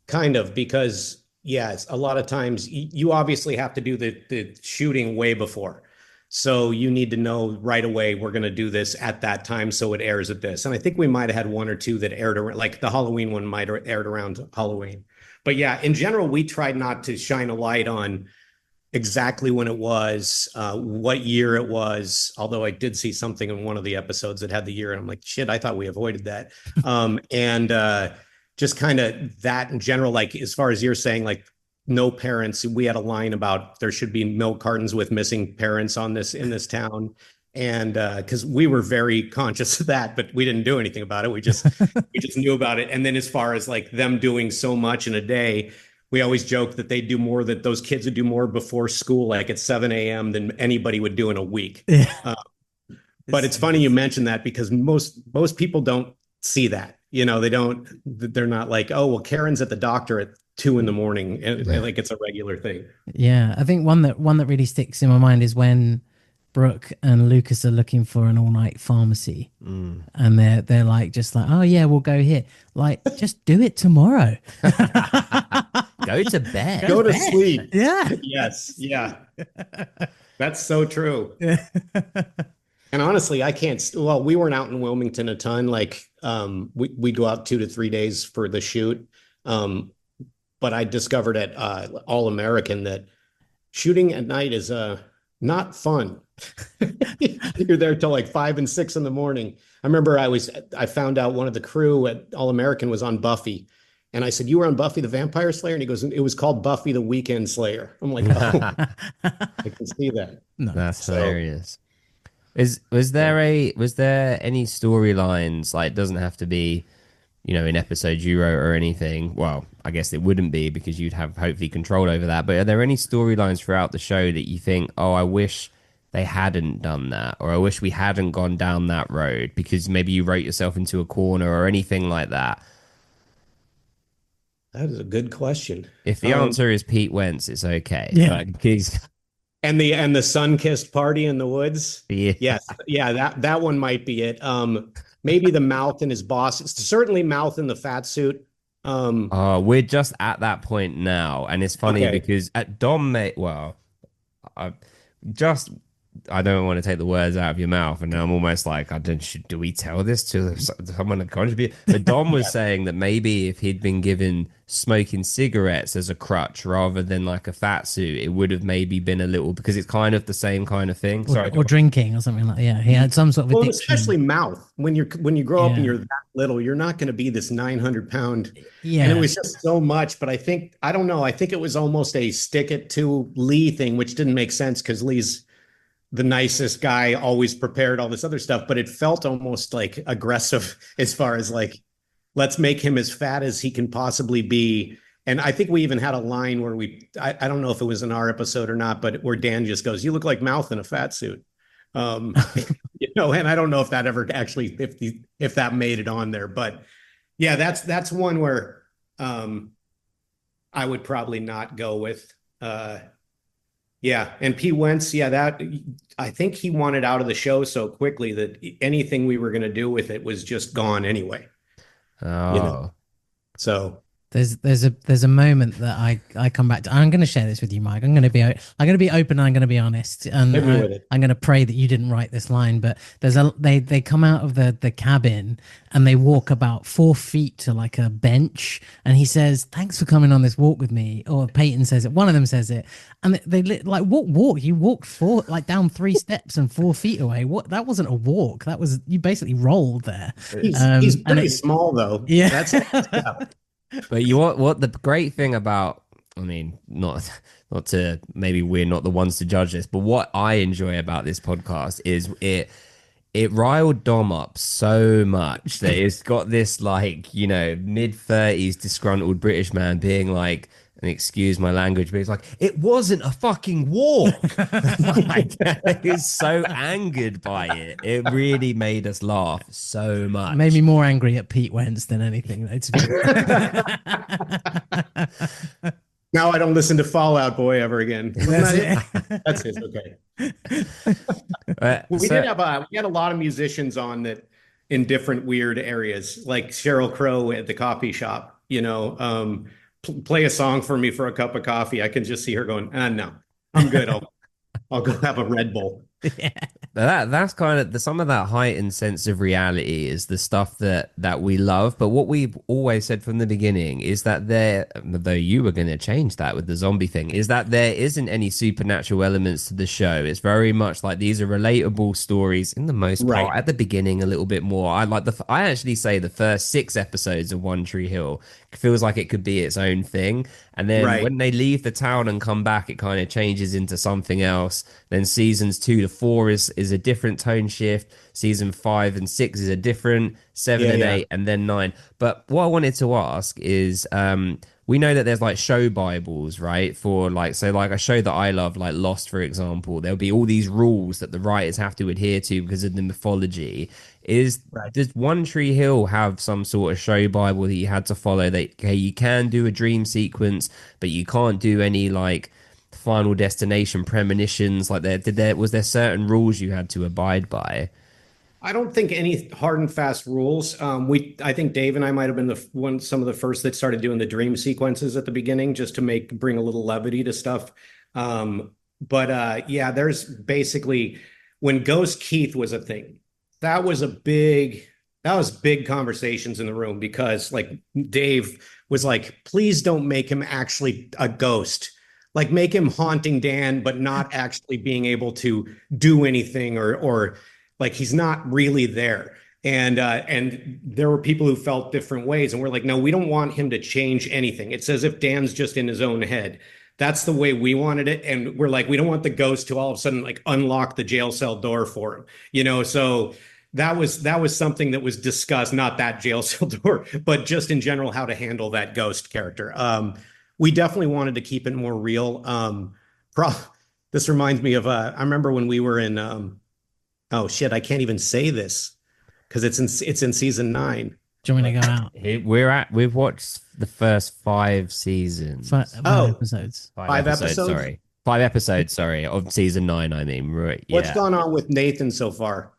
Kind of, because yes, a lot of times you obviously have to do the shooting way before. So you need to know right away we're going to do this at that time so it airs at this. And I think we might have had one or two that aired around, like the Halloween one might have aired around Halloween. But yeah, in general, we tried not to shine a light on exactly when it was, what year it was. Although I did see something in one of the episodes that had the year, and I'm like, shit, I thought we avoided that. And just kind of that in general, like as far as you're saying, like no parents. We had a line about there should be milk cartons with missing parents on this in this town. And because we were very conscious of that, but we didn't do anything about it. We just knew about it. And then as far as like them doing so much in a day, we always joke that they do more, that those kids would do more before school, like at 7 a.m. than anybody would do in a week. Yeah. But it's funny you mentioned that because most people don't see that. They don't. They're not like, oh well, Karen's at the doctor at 2 in the morning, and like it's a regular thing. Yeah, I think one that really sticks in my mind is when Brooke and Lucas are looking for an all-night pharmacy, and they're like just like, oh yeah, we'll go here. Like, just do it tomorrow. Go to bed. Go to sleep. Yeah. Yes. Yeah. That's so true. And honestly, I can't. Well, we weren't out in Wilmington a ton. Like, we go out 2 to 3 days for the shoot. But I discovered at All American that shooting at night is not fun. You're there till like 5 and 6 in the morning. I remember I found out one of the crew at All American was on Buffy. And I said, you were on Buffy the Vampire Slayer? And he goes, it was called Buffy the Weekend Slayer. I'm like, oh, I can see that. No. That's hilarious. Was there any storylines, like it doesn't have to be, in episodes you wrote or anything? Well, I guess it wouldn't be because you'd have hopefully control over that. But are there any storylines throughout the show that you think, oh, I wish they hadn't done that, or I wish we hadn't gone down that road because maybe you wrote yourself into a corner or anything like that? That is a good question. If the answer is Pete Wentz, it's okay. Yeah. And the sun-kissed party in the woods. Yeah. Yes. Yeah, that one might be it. Maybe the mouth and his boss. It's certainly mouth in the fat suit. We're just at that point now, and it's funny Okay. because at Dom, I just I don't want to take the words out of your mouth, and I'm almost like, I don't. Do we tell this to someone to contribute? But Dom was saying that maybe if he'd been given smoking cigarettes as a crutch rather than like a fat suit, it would have maybe been a little because it's kind of the same kind of thing. Sorry, or drinking or something like that. Yeah, he had some sort of Well, addiction. especially mouth. When you grow up and Yeah, you're that little, you're not going to be this 900 pound. And it yeah. was just so much. But I don't know. I think it was almost a stick it to Lee thing, which didn't make sense because Lee's the nicest guy, always prepared, all this other stuff. But it felt almost like aggressive as far as like, let's make him as fat as he can possibly be. And I think we even had a line where I don't know if it was in our episode or not, but where Dan just goes, "You look like Mouth in a fat suit." Um, and I don't know if that ever actually, if that made it on there, but yeah, that's one where I would probably not go with. Yeah, and P. Wentz, yeah, that I think he wanted out of the show so quickly that anything we were going to do with it was just gone anyway. You know, oh, so There's a moment that I come back to. I'm going to share this with you, Mike. I'm going to be open. And I'm going to be honest, and hit me with it. I'm going to pray that you didn't write this line. But they come out of the cabin and they walk about 4 feet to like a bench, and he says, "Thanks for coming on this walk with me." Or Peyton says it. One of them says it, and they like what walk? You walked down 3 steps and 4 feet away. What? That wasn't a walk. That was you basically rolled there. He's pretty small though. Yeah. That's yeah. but you what the great thing about, I mean, not to, maybe we're not the ones to judge this, but what I enjoy about this podcast is it riled Dom up so much that it's got this like, mid-30s disgruntled British man being like, and excuse my language, but he's like, it wasn't a fucking walk. Like, he's so angered by it. It really made us laugh so much. Made me more angry at Pete Wentz than anything. Now I don't listen to Fallout Boy ever again. That's his. Okay. We had a lot of musicians on that in different weird areas, like Cheryl Crow at the coffee shop. Play a song for me for a cup of coffee. I can just see her going, no, I'm good. I'll go have a Red Bull. Yeah. That's kind of some of that heightened sense of reality is the stuff that we love. But what we've always said from the beginning is that though you were going to change that with the zombie thing, is that there isn't any supernatural elements to the show. It's very much like these are relatable stories in the most part. Right. At the beginning, a little bit more. I actually say the first 6 episodes of One Tree Hill feels like it could be its own thing. And then when they leave the town and come back, it kind of changes into something else. Then seasons 2 to 4 is a different tone shift. Season 5 and 6 is a different. 7 and 8 and then 9. But what I wanted to ask is, we know that there's like show Bibles, right? For like, so like a show that I love, like Lost, for example, there'll be all these rules that the writers have to adhere to because of the mythology. Does One Tree Hill have some sort of show Bible that you had to follow that, okay, you can do a dream sequence, but you can't do any like final destination premonitions like was there certain rules you had to abide by? I don't think any hard and fast rules. I think Dave and I might have been some of the first that started doing the dream sequences at the beginning, just to bring a little levity to stuff. Yeah, there's basically when Ghost Keith was a thing, that was big conversations in the room because like Dave was like, please don't make him actually a ghost. Like make him haunting Dan, but not actually being able to do anything or like he's not really there. And there were people who felt different ways. And we're like, no, we don't want him to change anything. It's as if Dan's just in his own head. That's the way we wanted it. And we're like, we don't want the ghost to all of a sudden like unlock the jail cell door for him, so that was something that was discussed, not that jail cell door, but just in general, how to handle that ghost character. We definitely wanted to keep it more real. This reminds me of, I remember when we were in, oh shit, I can't even say this because it's in season 9. Do you want me to go out? We've watched the first 5 seasons. Five episodes. 5 episodes. Sorry, 5 episodes. Sorry, of season 9. I mean, right? Yeah. What's gone on with Nathan so far?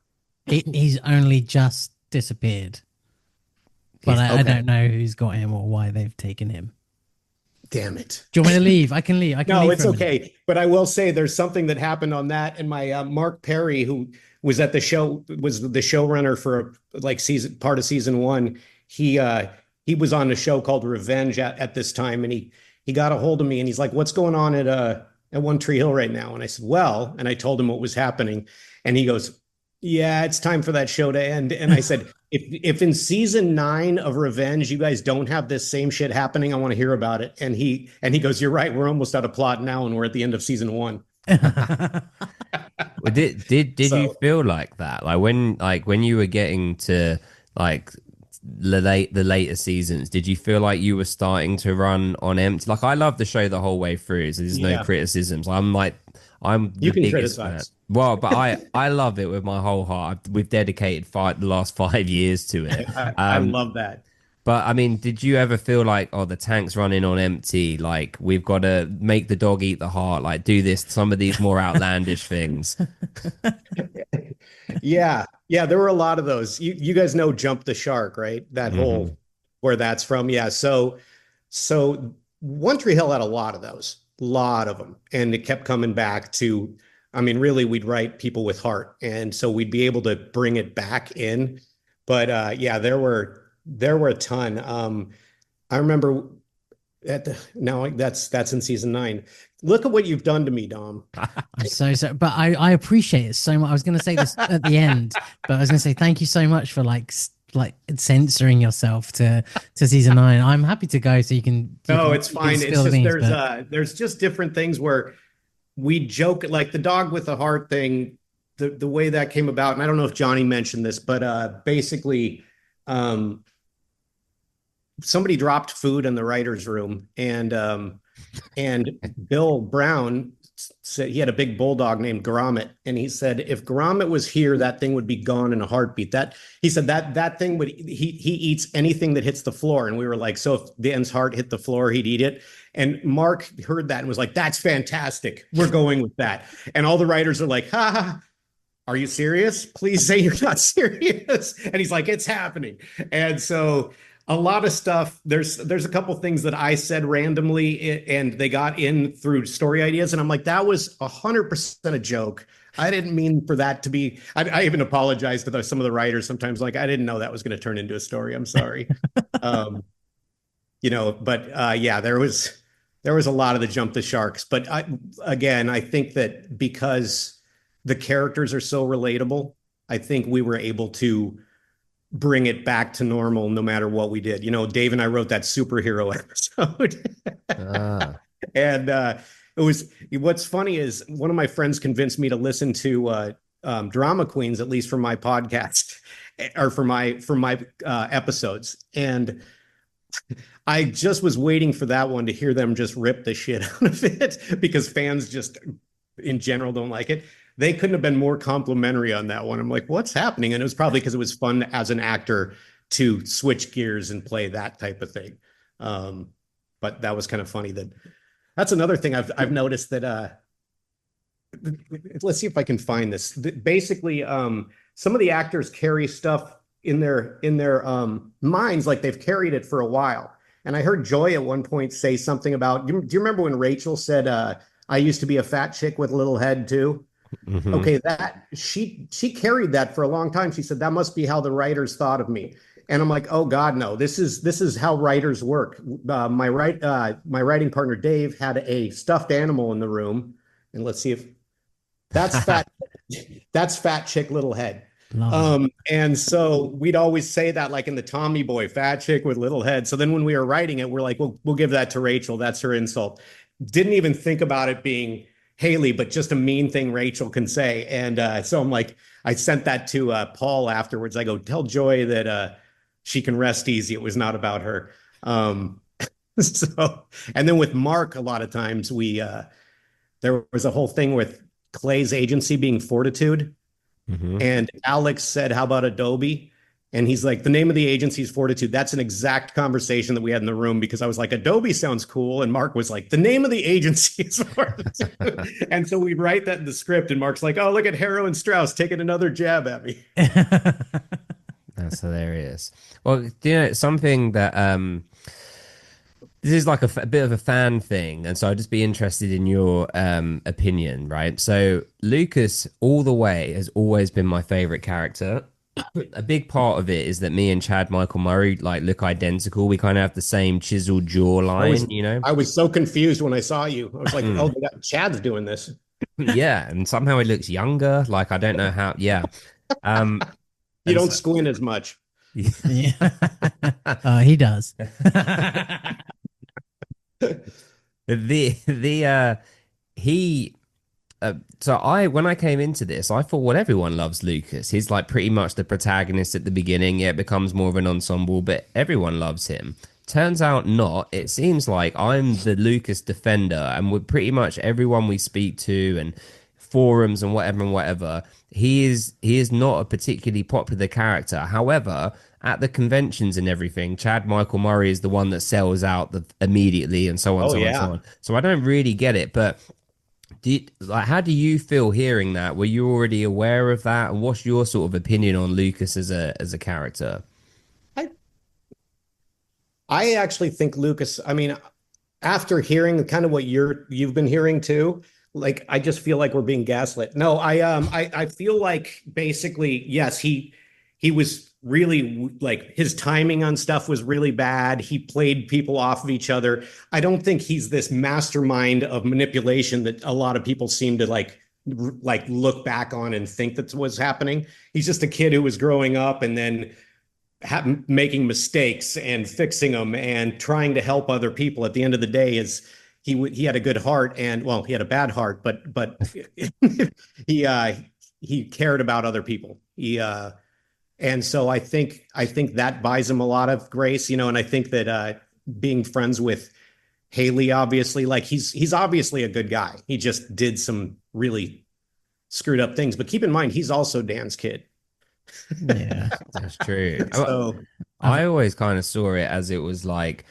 He's only just disappeared, but I don't know who's got him or why they've taken him. Damn it. Do you want me to leave? I can leave. I can No, leave it's for a minute. okay. But I will say there's something that happened on that. And my Mark Perry, who was at the show, was the showrunner for like part of season one. He was on a show called Revenge at this time, and he got a hold of me and he's like, "What's going on at One Tree Hill right now?" And I said, "Well," and I told him what was happening, and he goes, "Yeah, it's time for that show to end." And I said, if in season 9 of Revenge you guys don't have this same shit happening, I want to hear about it. And he goes, "You're right. We're almost out of plot now, and we're at the end of season 1." Well, did you feel like that? Like when you were getting to like the later seasons, did you feel like you were starting to run on empty? Like I love the show the whole way through, so there's no criticisms. I'm you the can biggest fan. criticize. Well, but I love it with my whole heart. We've dedicated the last 5 years to it. I love that. But I mean, did you ever feel like, oh, the tank's running on empty? Like we've got to make the dog eat the heart. Like do some of these more outlandish things. Yeah, there were a lot of those. You guys know Jump the Shark, right? That whole where that's from. Yeah. So One Tree Hill had a lot of those, a lot of them, and it kept coming back to. I mean, really, we'd write people with heart, and so we'd be able to bring it back in. But yeah, there were a ton. I remember now that's in season 9. Look at what you've done to me, Dom. I'm so sorry, but I appreciate it so much. I was going to say this at the end, but I was going to say thank you so much for like censoring yourself to season 9. I'm happy to go so you can. No, it's fine. It's just beans, there's just different things where we joke, like the dog with the heart thing, the way that came about. And I don't know if Johnny mentioned this, but basically, somebody dropped food in the writer's room, and Bill Brown said he had a big bulldog named Gromit, and he said if Gromit was here, that thing would be gone in a heartbeat. That he said that thing would he eats anything that hits the floor, and we were like, so if Dan's heart hit the floor, he'd eat it. And Mark heard that and was like, that's fantastic. We're going with that. And all the writers are like, ha ha. Are you serious? Please say you're not serious. And he's like, it's happening. And so a lot of stuff, there's a couple things that I said randomly and they got in through story ideas. And I'm like, that was 100% a joke. I didn't mean for that to be, I even apologized to some of the writers sometimes, like, I didn't know that was going to turn into a story. I'm sorry. But yeah, there was a lot of the Jump the Sharks. But I think that because the characters are so relatable, I think we were able to bring it back to normal no matter what we did. Dave and I wrote that superhero episode. And what's funny is one of my friends convinced me to listen to Drama Queens, at least for my podcast or for my episodes. And I just was waiting for that one to hear them just rip the shit out of it because fans just in general don't like it. They couldn't have been more complimentary on that one. I'm like, what's happening? And it was probably because it was fun as an actor to switch gears and play that type of thing. But that was kind of funny. That's another thing I've noticed that. Let's see if I can find this. Basically, some of the actors carry stuff in their minds like they've carried it for a while. And I heard Joy at one point say something about. Do you remember when Rachel said, "I used to be a fat chick with a little head too"? Mm-hmm. Okay, that she carried that for a long time. She said that must be how the writers thought of me. And I'm like, oh God, no, this is how writers work. My writing partner Dave had a stuffed animal in the room, and let's see if that's fat. That's fat chick little head. And so we'd always say that, like in the Tommy Boy, fat chick with little head. So then when we were writing it, we're like, we'll give that to Rachel. That's her insult. Didn't even think about it being Haley, but just a mean thing Rachel can say. And so I'm like, I sent that to Paul afterwards. I go, tell Joy that she can rest easy. It was not about her. So, and then with Mark, a lot of times there was a whole thing with Clay's agency being Fortitude. Mm-hmm. And Alex said, how about Adobe? And he's like, the name of the agency is Fortitude. That's an exact conversation that we had in the room because I was like, Adobe sounds cool. And Mark was like, the name of the agency is Fortitude. And so we write that in the script. And Mark's like, oh, look at Herro and Strauss taking another jab at me. That's hilarious. Well, something that this is like a bit of a fan thing, and so I'd just be interested in your opinion, right? So Lucas, all the way, has always been my favorite character. A big part of it is that me and Chad Michael Murray like look identical. We kind of have the same chiseled I was jawline, you know? I was so confused when I saw you. I was like, oh, Mm. Chad's doing this. Yeah, and somehow he looks younger. Like I don't know how. Yeah, um, You and don't so squint as much. Yeah. He does. the he so I when I came into this, I thought, well, everyone loves Lucas. He's like pretty much the protagonist at the beginning. Yeah, it becomes more of an ensemble, but everyone loves him. Turns out not. It seems like I'm the Lucas defender, and with pretty much everyone we speak to and forums and whatever, he is not a particularly popular character. However, at the conventions and everything, Chad Michael Murray is the one that sells out immediately, and so on, Oh so on, so yeah. on. So I don't really get it, but like how do you feel hearing that? Were you already aware of that? And what's your sort of opinion on Lucas as a character? I I actually think Lucas, I mean, after hearing kind of what you've been hearing too, like I just feel like we're being gaslit. No, I feel like basically, yes, he was really like his timing on stuff was really bad. He played people off of each other. I don't think he's this mastermind of manipulation that a lot of people seem to like look back on and think that's what's happening. He's just a kid who was growing up and then making mistakes and fixing them and trying to help other people. At the end of the day, is he had a good heart, and well, he had a bad heart, but he he cared about other people. And so I think that buys him a lot of grace, and I think that being friends with Haley, obviously, like he's obviously a good guy. He just did some really screwed up things, but keep in mind he's also Dan's kid. Yeah. That's true. So I've, I always kind of saw it as it was like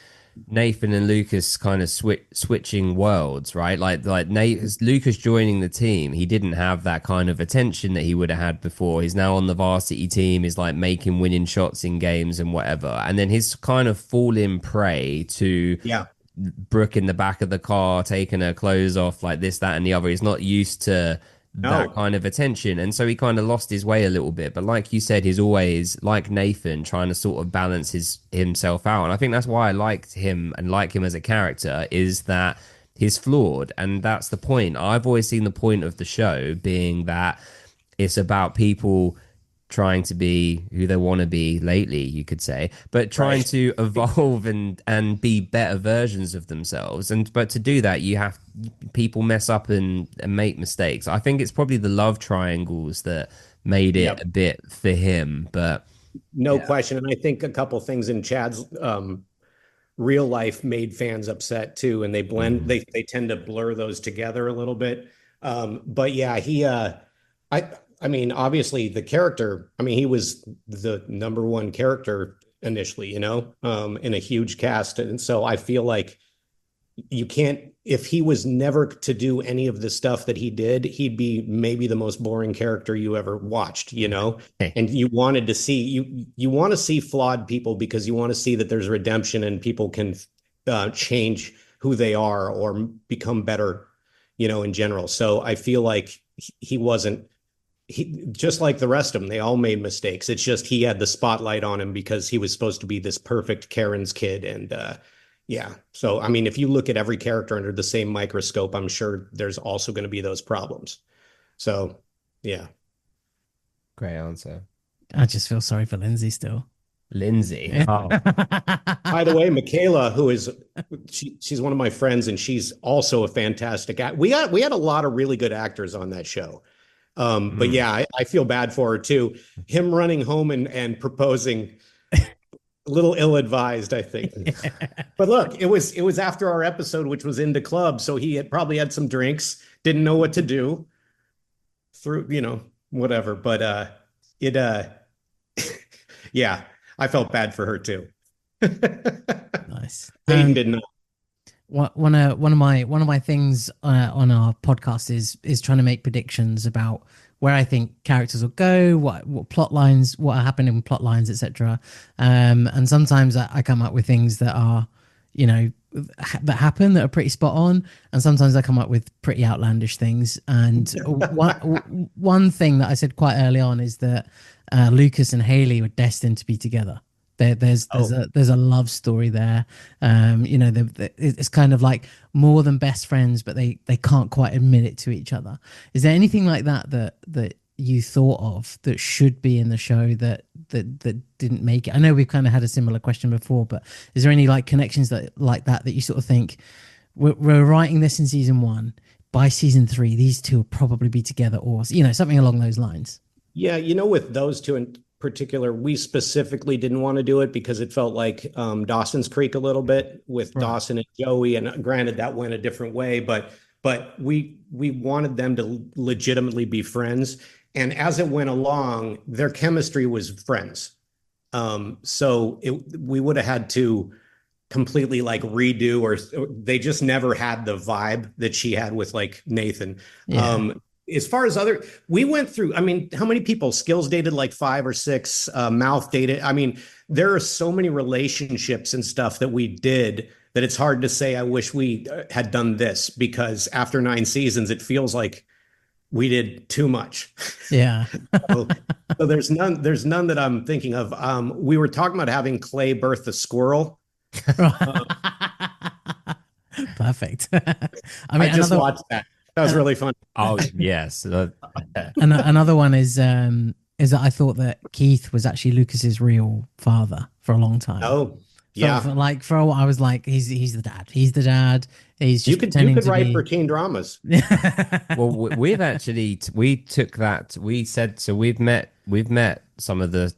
Nathan and Lucas kind of switching worlds, right? Like Lucas joining the team, he didn't have that kind of attention that he would have had before. He's now on the varsity team, is like making winning shots in games and whatever. And then he's kind of fallen prey to yeah, Brooke in the back of the car taking her clothes off, like this, that, and the other. He's not used to that no, kind of attention. And so he kind of lost his way a little bit. But like you said, he's always, like Nathan, trying to sort of balance himself out. And I think that's why I liked him and like him as a character, is that he's flawed. And that's the point. I've always seen the point of the show being that it's about people trying to be who they want to be lately, you could say, but trying right. to evolve and be better versions of themselves. And but to do that, you have people mess up and make mistakes. I think it's probably the love triangles that made it a Yep. bit for him. But No yeah. question. And I think a couple things in Chad's real life made fans upset too. And Mm. they tend to blur those together a little bit. But yeah, I, I mean, obviously the character, I mean, he was the number one character initially, in a huge cast. And so I feel like you can't, if he was never to do any of the stuff that he did, he'd be maybe the most boring character you ever watched. Hey, And you want to see flawed people because you want to see that there's redemption and people can change who they are or become better, in general. So I feel like he wasn't, he just like the rest of them, they all made mistakes. It's just he had the spotlight on him because he was supposed to be this perfect Karen's kid. And yeah. So I mean, if you look at every character under the same microscope, I'm sure there's also going to be those problems. So yeah. great answer. I just feel sorry for Lindsay still. Lindsay. Yeah. Oh. By the way, Michaela, who is she's one of my friends, and she's also a fantastic act. We had a lot of really good actors on that show. But Mm. yeah, I feel bad for her too. Him running home and proposing, a little ill-advised, I think. But look, it was after our episode, which was into club, so he had probably had some drinks, didn't know what to do, through, whatever. But it yeah, I felt bad for her too. Nice. Peyton did not. One of my things on our podcast is trying to make predictions about where I think characters will go, what plot lines, what are happening in plot lines, etc. And sometimes I come up with things that are, you know, that happen that are pretty spot on, and sometimes I come up with pretty outlandish things. And one thing that I said quite early on is that Lucas and Haley were destined to be together. There's a love story there. You know, it's kind of like more than best friends, but they can't quite admit it to each other. Is there anything like that you thought of that should be in the show that didn't make it? I know we've kind of had a similar question before, but is there any like connections that you sort of think we're writing this in season 1, by season 3 these two will probably be together, or you know, something along those lines? Yeah, you know, with those two in particular, we specifically didn't want to do it because it felt like Dawson's Creek a little bit with Dawson and Joey, and granted that went a different way, but we wanted them to legitimately be friends. And as it went along, their chemistry was friends. So we would have had to completely like redo, or they just never had the vibe that she had with like Nathan. Yeah. As far as we went through, I mean, how many people Skills dated? Like 5 or 6, Mouth dated. I mean, there are so many relationships and stuff that we did that it's hard to say, I wish we had done this, because after 9 seasons, it feels like we did too much. Yeah. so, so there's none that I'm thinking of. We were talking about having Clay birth the squirrel. Perfect. I mean, I just watched that. That was really fun. Oh yes. Another one is that I thought that Keith was actually Lucas's real father for a long time. Oh, yeah. For a while, I was like, he's the dad. He's the dad. He's just you could write for teen dramas. Well, we've actually we took that. We said so. We've met some of the.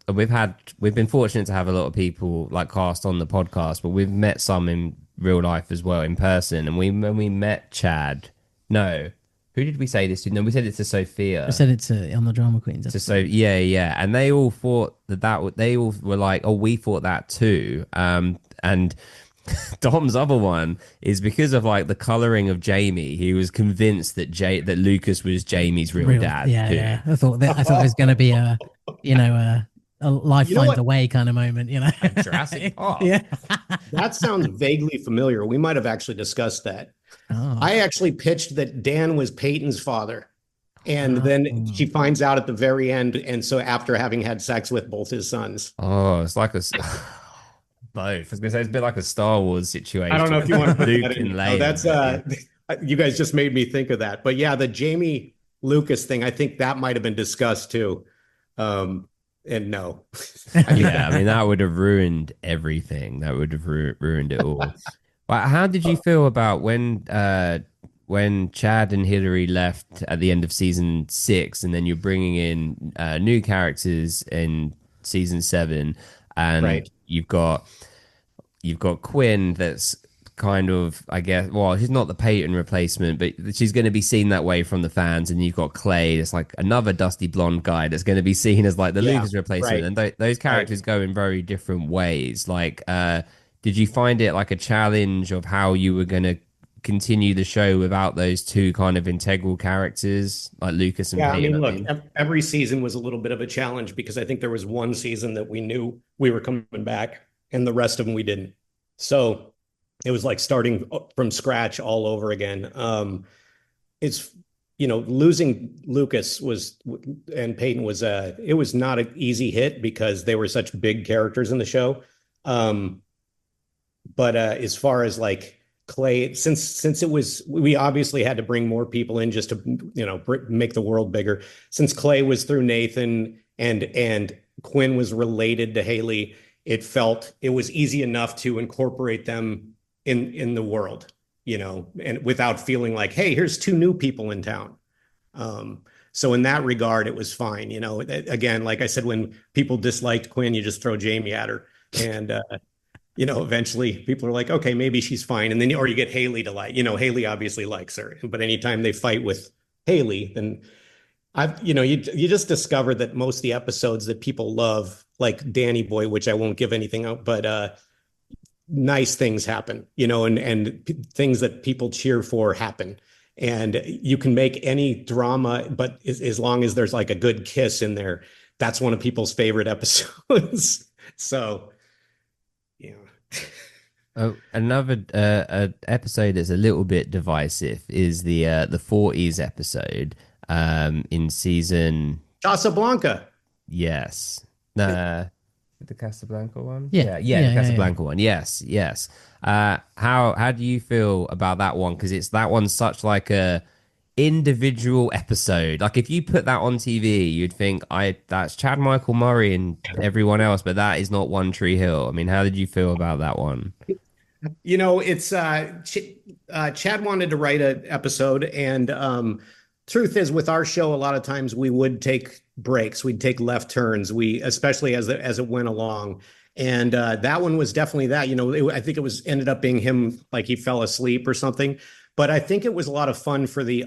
We've been fortunate to have a lot of people like cast on the podcast, but we've met some in real life as well, in person. And when we met Chad. No. Who did we say this to? No, we said it to Sophia. I said it to on the Drama Queens. Yeah. And they all thought they all were like, oh, we thought that too. And Dom's other one is because of like the coloring of Jamie. He was convinced that Lucas was Jamie's real dad. Yeah. I thought it was going to be a life finds a way kind of moment, you know. Jurassic Park. Yeah. That sounds vaguely familiar. We might have actually discussed that. Oh. I actually pitched that Dan was Peyton's father. And then she finds out at the very end. And so after having had sex with both his sons. Oh, it's like both. I was going to say it's a bit like a Star Wars situation. I don't know if you want to put Luke that in. and Leia. No, that's you guys just made me think of that. But yeah, the Jamie Lucas thing, I think that might have been discussed too. And no. Yeah, I mean, that would have ruined everything. That would have ruined it all. But how did you feel about when Chad and Hillary left at the end of season 6, and then you're bringing in new characters in season 7, and you've got Quinn that's kind of, I guess, well, she's not the Peyton replacement, but she's going to be seen that way from the fans. And you've got Clay, that's like another dusty blonde guy that's going to be seen as like the Lucas replacement. And those characters go in very different ways. Like, did you find it like a challenge of how you were going to continue the show without those two kind of integral characters like Lucas and Peyton? I mean, look, every season was a little bit of a challenge because I think there was one season that we knew we were coming back and the rest of them we didn't. So it was like starting from scratch all over again. It's, losing Lucas and Peyton it was not an easy hit because they were such big characters in the show. But as far as like Clay, since we obviously had to bring more people in just to, make the world bigger. Since Clay was through Nathan and Quinn was related to Haley, it was easy enough to incorporate them in the world, and without feeling like, hey, here's 2 new people in town. So in that regard, it was fine. Again, like I said, when people disliked Quinn, you just throw Jamie at her. And, eventually people are like, okay, maybe she's fine. And then, or you get Haley to like, Haley obviously likes her, but anytime they fight with Haley, then you just discover that most of the episodes that people love, like Danny Boy, which I won't give anything out, but, nice things happen, and things that people cheer for happen. And you can make any drama, but as long as there's like a good kiss in there, that's one of people's favorite episodes. So, yeah. Another episode that's a little bit divisive is the 40s episode in season. Casablanca. Yes. No, the Casablanca one? Yeah, Yeah, the yeah, yeah, yeah. Casablanca one. Yes, yes. How do you feel about that one? Because it's that one's such like a individual episode. Like if you put that on TV, you'd think I that's Chad Michael Murray and everyone else, but that is not One Tree Hill. I mean, how did you feel about that one? It's Chad wanted to write an episode, and truth is, with our show, a lot of times we would take breaks, we'd take left turns, we especially as it went along, and that one was definitely that. I think it was ended up being him, like he fell asleep or something, but I think it was a lot of fun for the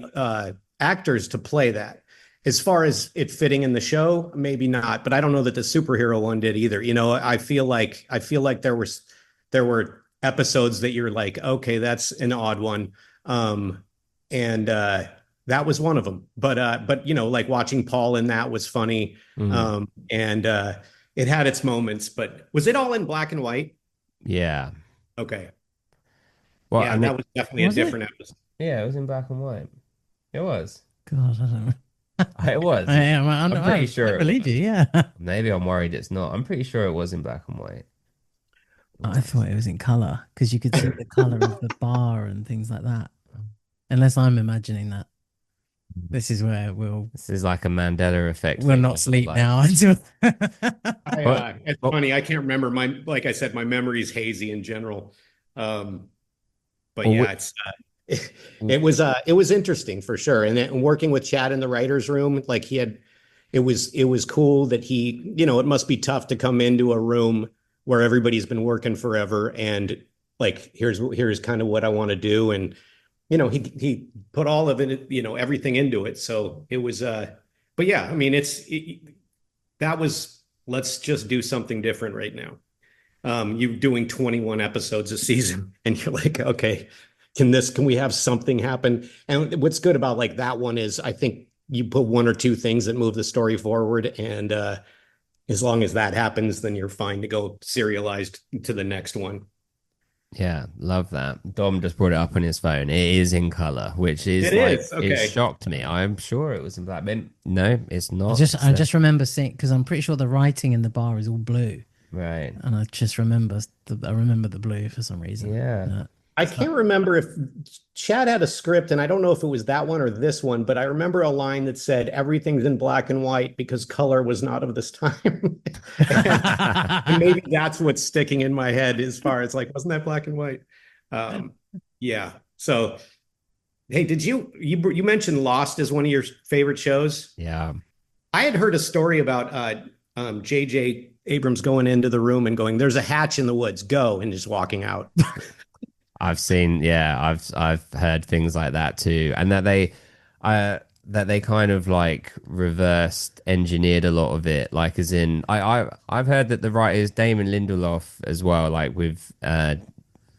actors to play that. As far as it fitting in the show, maybe not, but I don't know that the superhero one did either. I feel like there were episodes that you're like, okay, that's an odd one. And that was one of them. But like watching Paul in that was funny. Mm, And it had its moments, but was it all in black and white? yeah. Okay. Well, I Yeah, mean, that was definitely a Was it? different episode. yeah, it was in black and white. It was. God, I don't know. It was. I am. I'm pretty I sure it believe you. was. Yeah. Maybe I'm worried it's not. I'm pretty sure it was in black and white. I thought it was in color because you could see the color of the bar and things like that. Unless I'm imagining that. This is where This is like a Mandela effect we'll thing. not sleep Like, now until. what? It's What? funny. I can't remember like I said, my memory's hazy in general. Um, but Well, yeah, it was interesting for sure. And then working with Chad in the writers' room, like it was cool that it must be tough to come into a room where everybody's been working forever and like here's kind of what I want to do. And he put all of it, everything into it. So it was but yeah, I mean that was let's just do something different right now. You're doing 21 episodes a season and you're like, okay, can we have something happen? And what's good about like that one is I think you put one or two things that move the story forward, and as long as that happens, then you're fine to go serialized to the next one. Yeah, love that. Dom just brought it up on his phone. It is in color, which is It like is. it Okay. shocked me. I'm sure it was in black. But no, it's I not. just I just remember seeing because I'm pretty sure the writing in the bar is all blue, Right. and I remember the blue for some reason. Yeah. I So can't remember if Chad had a script, and I don't know if it was that one or this one, but I remember a line that said everything's in black and white because color was not of this time. And maybe that's what's sticking in my head as far as like, wasn't that black and white? Um, yeah. So, hey, did you mentioned Lost as one of your favorite shows? Yeah. I had heard a story about J.J. Abrams going into the room and going, "There's a hatch in the woods, go," and just walking out. I've seen, yeah, I've heard things like that too, and that they kind of like reversed engineered a lot of it, like as in I've heard that the writer is Damon Lindelof as well, like with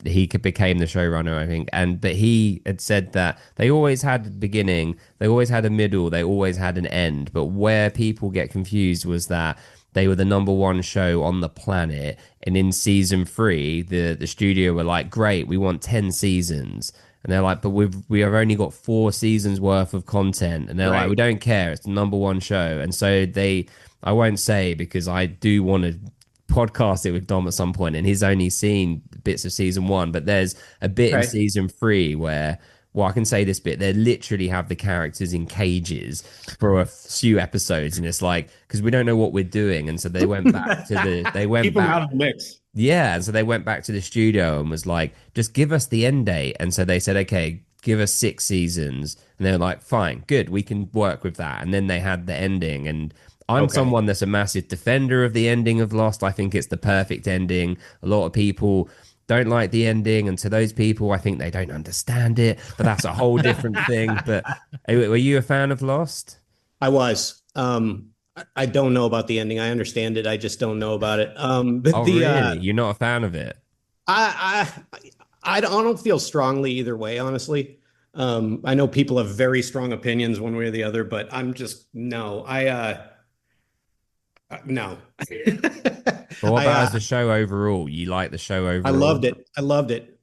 became the showrunner, I think, but he had said that they always had a beginning, they always had a middle, they always had an end, but where people get confused was that they were the number one show on the planet, and in season three, the studio were like, "Great, we want 10 seasons." And they're like, "But we have only got 4 seasons worth of content." And they're like, "We Right. don't care. It's the number one show." And so I won't say because I do want to podcast it with Dom at some point, and he's only seen bits of season one, but there's a bit in Okay. season three where, well, I can say this bit, they literally have the characters in cages for a few episodes, and it's like, because we don't know what we're doing. And so they went Keep them back, out of the mix. yeah. And so they went back to the studio and was like, just give us the end date. And so they said, okay, give us 6 seasons. And they were like, fine, good, we can work with that. And then they had the ending. And I'm Okay. someone that's a massive defender of the ending of Lost. I think it's the perfect ending. A lot of people don't like the ending. And to those people, I think they don't understand it. But that's a whole different thing. But were you a fan of Lost? I was. I don't know about the ending. I understand it. I just don't know about it. Oh, really? You're not a fan of it? I don't feel strongly either way, honestly. I know people have very strong opinions one way or the other, but I'm just no. No. But what I about as the show overall? You like the show I overall? loved it. I loved it.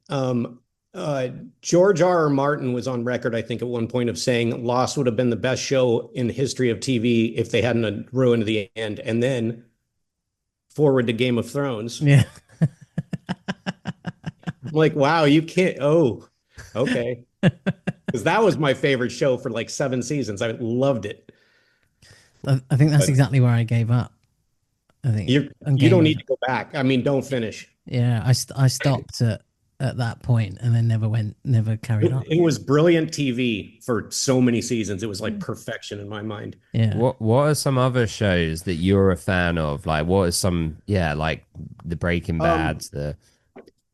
Uh, George R. R. Martin was on record, I think, at one point of saying Lost would have been the best show in the history of TV if they hadn't ruined the end. And then forward to Game of Thrones. Yeah. I'm like, wow, you can't. Oh, okay. Because that was my favorite show for like 7 seasons. I loved it. I think that's But exactly where I gave up. I think on you Game don't of need to go back. I mean, don't finish. Yeah, I stopped at that point and then never carried on. It was brilliant TV for so many seasons. It was like perfection in my mind. Yeah. What are some other shows that you're a fan of? Like what is some yeah, like the Breaking Um, Bads, the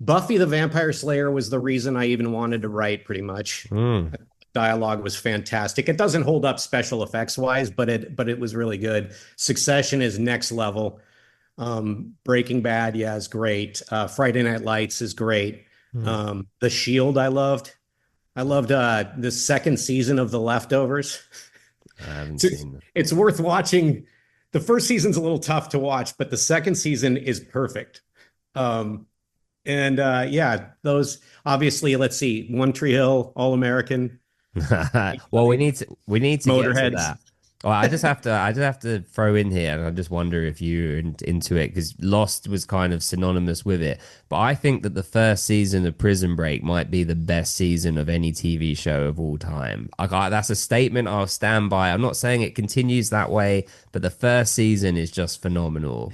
Buffy the Vampire Slayer was the reason I even wanted to write, pretty much. mm. Dialogue was fantastic. It doesn't hold up special effects wise, but it was really good. Succession is next level. Breaking Bad, yeah, is great. Friday Night Lights is great. Mm. The Shield, I loved. I loved the second season of The Leftovers. I haven't It's, seen that. it's worth watching. The first season's a little tough to watch, but the second season is perfect. Um, and yeah, those obviously, let's see, One Tree Hill, All American, Well, we need to get to Motorheads. that. Well, I just have to throw in here, and I just wonder if you're into it because Lost was kind of synonymous with it. But I think that the first season of Prison Break might be the best season of any TV show of all time. That's a statement I'll stand by. I'm not saying it continues that way, but the first season is just phenomenal.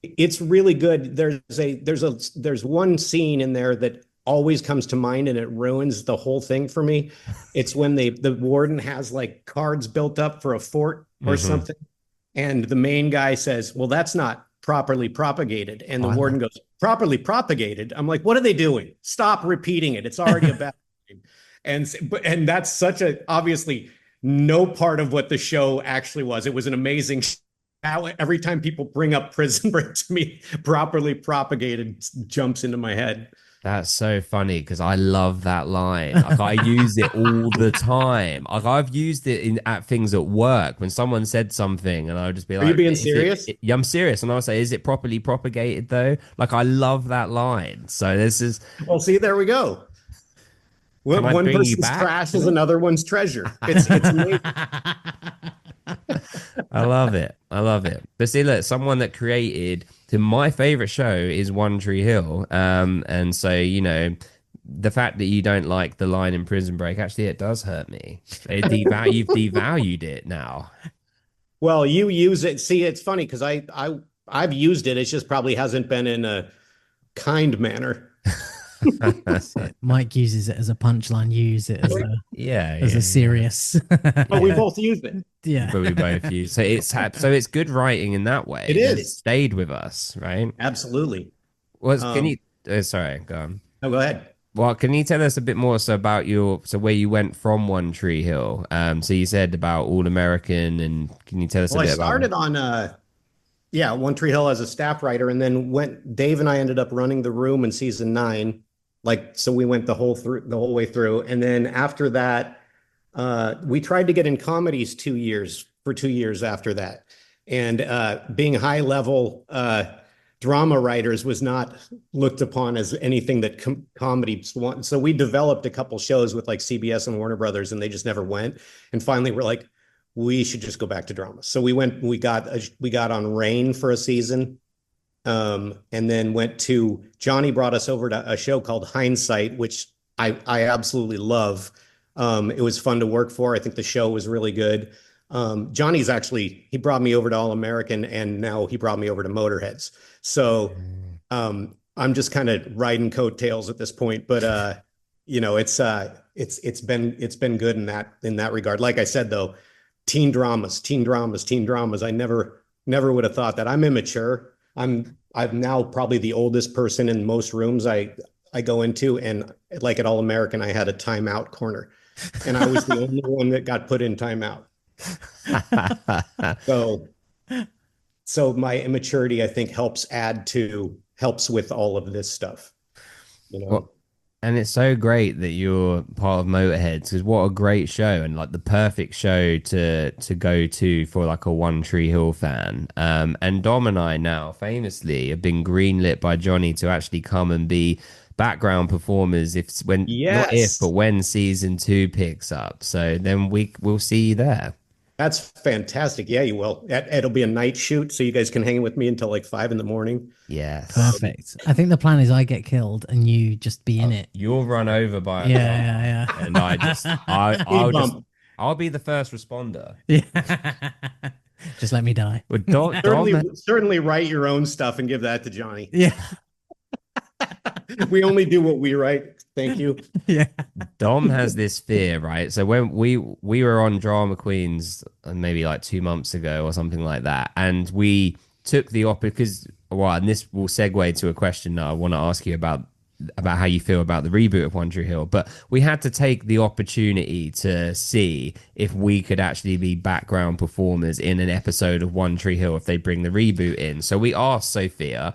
It's really good. There's one scene in there that always comes to mind and it ruins the whole thing for me. It's when the warden has like cards built up for a fort or Hmm. something, and the main guy says, "Well, that's not properly propagated." And Oh, the I love. warden goes, "Properly propagated?" I'm like, "What are they doing? Stop repeating it. It's already a bad thing." And that's such a obviously no part of what the show actually was. It was an amazing now every time people bring up Prison Break to me, properly propagated jumps into my head. That's so funny because I love that line. Like I use it all the time. Like I've used it in at things at work when someone said something, and I would just be Are you like, being "Is it?" serious? Yeah, I'm serious, and I would say, "Is it properly propagated though?" Like I love that line. So this is. Well, see, there we go. Can I One bring you person's back trash is to it? another one's treasure. It's amazing. I love it. I love it. But see, look, someone that created to my favorite show is One Tree Hill. And so, the fact that you don't like the line in Prison Break, actually, it does hurt me. You've devalued it now. Well, you use it. See, it's funny because I've used it. It just probably hasn't been in a kind manner. That's it. Mike uses it as a punchline. You use it Yeah, as a yeah, yeah. serious. But we Yeah. both used it. Yeah. But we both use so it's good writing in that It way that it is. stayed with us, right? Absolutely. Can you? Sorry, go on. No, go ahead. Well, can you tell us a bit more about where you went from One Tree Hill? So you said about All American, and can you tell us a Well, I bit about that? started on yeah, One Tree Hill as a staff writer, and then went Dave and I ended up running the room in season 9. Like, so we went the whole way through. And then after that, we tried to get in comedies 2 years after that. And being high level drama writers was not looked upon as anything that comedies want. So we developed a couple shows with like CBS and Warner Brothers, and they just never went. And finally, we're like, we should just go back to drama. So we got on Rain for a season, and then went to Johnny brought us over to a show called Hindsight, which I absolutely love. It was fun to work for. I think the show was really good. Johnny's actually he brought me over to All American, and now he brought me over to Motorheads. So I'm just kind of riding coattails at this point, but it's been good in that regard. Like I said though, teen dramas, teen dramas, teen dramas. I never would have thought that. I'm immature. I'm now probably the oldest person in most rooms I go into, and like at All American, I had a timeout corner, and I was the only one that got put in timeout. So so my immaturity, I think, helps with all of this stuff, you Well, know. and it's so great that you're part of Motorheads because what a great show and like the perfect show to go to for like a One Tree Hill fan. And Dom and I now famously have been greenlit by Johnny to actually come and be background performers if when not if but Yes. when season 2 picks up. So then we'll see you there. That's fantastic. Yeah, you will. It'll be a night shoot, so you guys can hang with me until like 5 in the morning. Yes. Perfect. I think the plan is I get killed and you just be in it. You're run over by a Yeah, car, yeah, and Speed bump. I'll be the first responder. yeah. Yeah. Just let me die. But Certainly write your own stuff and give that to Johnny. Yeah. We only do what we write. Thank you. Yeah. Dom has this fear, right? So when we were on Drama Queens maybe like 2 months ago or something like that, and we took the because well, and this will segue to a question that I want to ask you about how you feel about the reboot of One Tree Hill. But we had to take the opportunity to see if we could actually be background performers in an episode of One Tree Hill if they bring the reboot in. So we asked Sophia,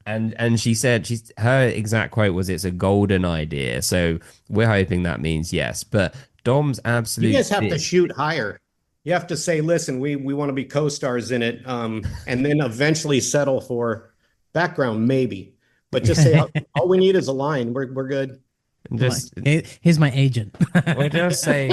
and she said her exact quote was, "It's a golden idea." So we're hoping that means yes. But Dom's absolute. You guys have to shoot higher. You have to say, "Listen, we want to be co-stars in it," and then eventually settle for background, maybe. But just say all we need is a line. We're good. Just Here's my agent. we'll just say,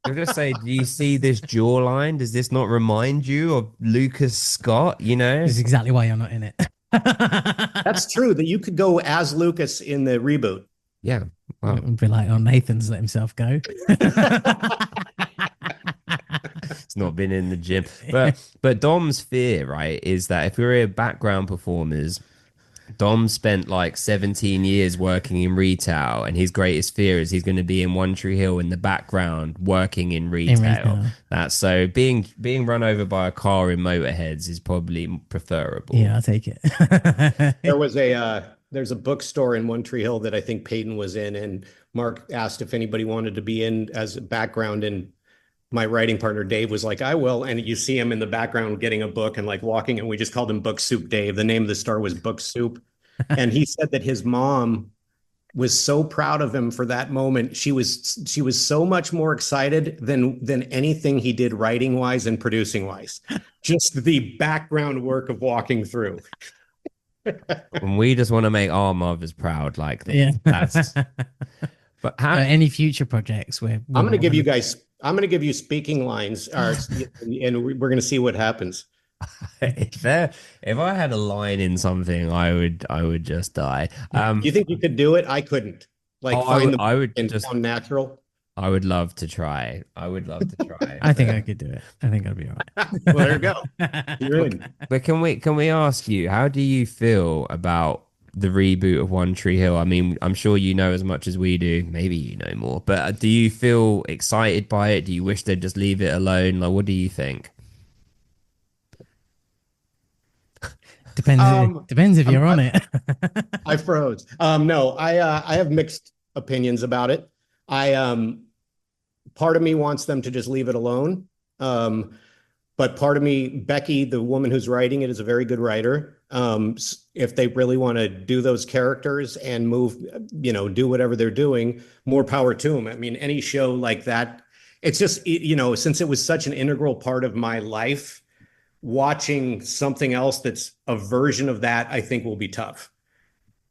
do you see this jawline? Does this not remind you of Lucas Scott? You know, This is exactly why you're not in it. That's true. That you could go as Lucas in the reboot. yeah. Wow. It would be like, oh, Nathan's let himself go. It's not been in the gym. But Dom's fear, right, is that if we're background performers, Dom spent like 17 years working in retail, and his greatest fear is he's going to be in One Tree Hill in the background working in retail. That's so being run over by a car in Motorheads is probably preferable. Yeah, I'll take it. There's a bookstore in One Tree Hill that I think Peyton was in, and Mark asked if anybody wanted to be in as a background, and my writing partner Dave was like, "I will." And you see him in the background getting a book and like walking, and we just called him Book Soup Dave. The name of the store was Book Soup. And he said that his mom was so proud of him for that moment. She was so much more excited than anything he did writing wise and producing wise. Just the background work of walking through. And we just want to make our mothers proud, like this. Yeah. That's. But any future projects where I'm going to give you speaking lines, and we're going to see what happens. if I had a line in something, I would just die. Do you think you could do it? I couldn't. Like I would just sound natural. I would love to try. I think I could do it. I think I'd be all right. Well, there you go. You're in. But can we ask you, how do you feel about the reboot of One Tree Hill? I mean, I'm sure you know as much as we do. Maybe you know more. But do you feel excited by it? Do you wish they'd just leave it alone? Like, what do you think? Depends if you're on it. I froze. No, I have mixed opinions about it. Part of me wants them to just leave it alone. But part of me, Becky, the woman who's writing it, is a very good writer. If they really want to do those characters and move, do whatever they're doing, more power to them. I mean, any show like that, it's just, since it was such an integral part of my life, watching something else that's a version of that, I think will be tough.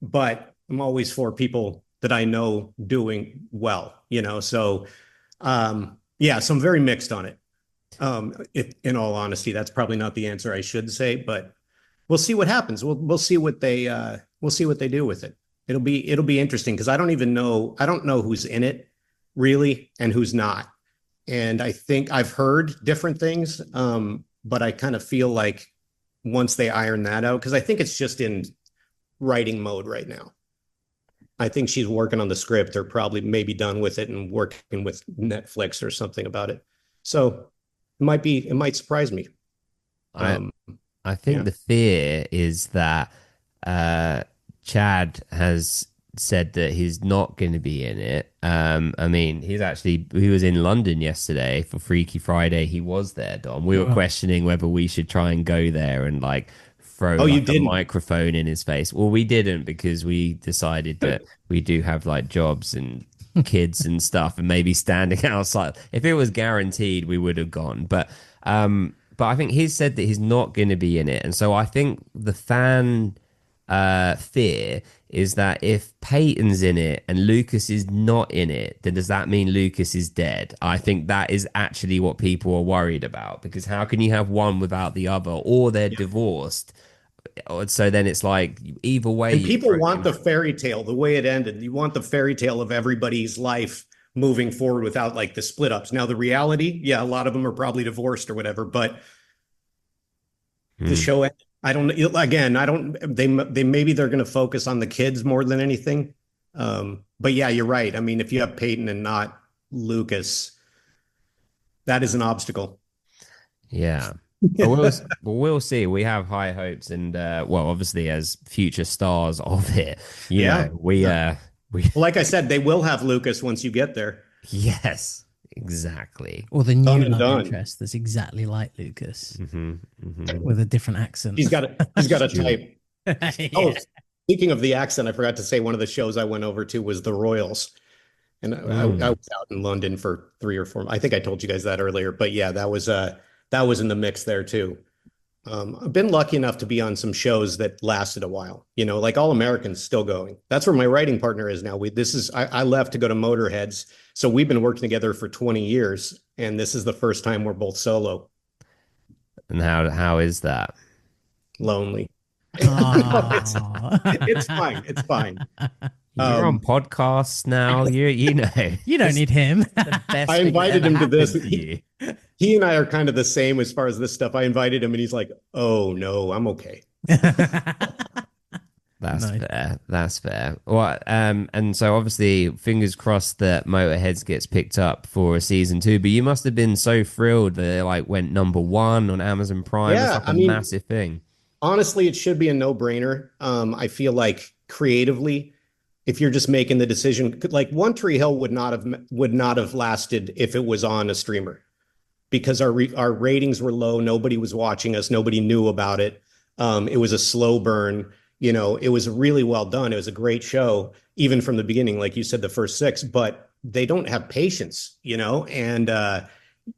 But I'm always for people that I know doing well, so so I'm very mixed on it. In all honesty, that's probably not the answer I should say, but we'll see what happens. We'll see what they do with it. It'll be interesting because I don't know who's in it really and who's not. And I think I've heard different things. But I kind of feel like once they iron that out, because I think it's just in writing mode right now. I think she's working on the script or probably maybe done with it and working with Netflix or something about it. So it might surprise me. I think the fear is that Chad has said that he's not going to be in it. I mean, he was in London yesterday for Freaky Friday. He was there, Dom. We were questioning whether we should try and go there and like throw Oh, you like a didn't? microphone in his face. Well, we didn't because we decided that we do have like jobs and kids and stuff, and maybe standing outside. If it was guaranteed, we would have gone. But I think he's said that he's not going to be in it, and so I think the fan fear is that if Peyton's in it and Lucas is not in it, then does that mean Lucas is dead? I think that is actually what people are worried about, because how can you have one without the other, or they're Yeah. divorced? So then it's like either way And you people approach want him. the fairy tale, the way it ended. You want the fairy tale of everybody's life moving forward without like the split ups. Now, the reality, yeah, a lot of them are probably divorced or whatever, but the Hmm. show, I don't, again, I don't, they maybe they're going to focus on the kids more than anything. But yeah, you're right. I mean, if you have Peyton and not Lucas, that is an obstacle. Yeah. But we'll see. We have high hopes, and well, obviously, as future stars of it, Yeah. we Well, like I said, they will have Lucas once you get there. yes, exactly. Or the Done new and love done. interest that's exactly like Lucas Hmm. with a different accent. He's got a Stuart. type. Oh, Yeah. speaking of the accent, I forgot to say one of the shows I went over to was The Royals. And I Mm. was out in London for 3 or 4. I think I told you guys that earlier, but yeah, that was in the mix there too. I've been lucky enough to be on some shows that lasted a while. Like All Americans still going. That's where my writing partner is now. I left to go to Motorheads, so we've been working together for 20 years, and this is the first time we're both solo, And how is that? lonely. it's Oh. it's fine. It's fine. You're on Um, podcasts now. You know You don't this is need him. the best I thing that invited ever him to this. happened to you. He and I are kind of the same as far as this stuff. I invited him, and he's like, "Oh no, I'm okay." That's Nice. fair. That's fair. Well, and so obviously, fingers crossed that Motorheads gets picked up for a season two. But you must have been so thrilled that it like went #1 on Amazon Prime. It's Yeah, like a I mean, massive thing. honestly, it should be a no-brainer. I feel like creatively, if you're just making the decision, like One Tree Hill would not have lasted if it was on a streamer, because our ratings were low. Nobody was watching us. Nobody knew about it. It was a slow burn. It was really well done. It was a great show, even from the beginning, like you said, the first six. But they don't have patience, and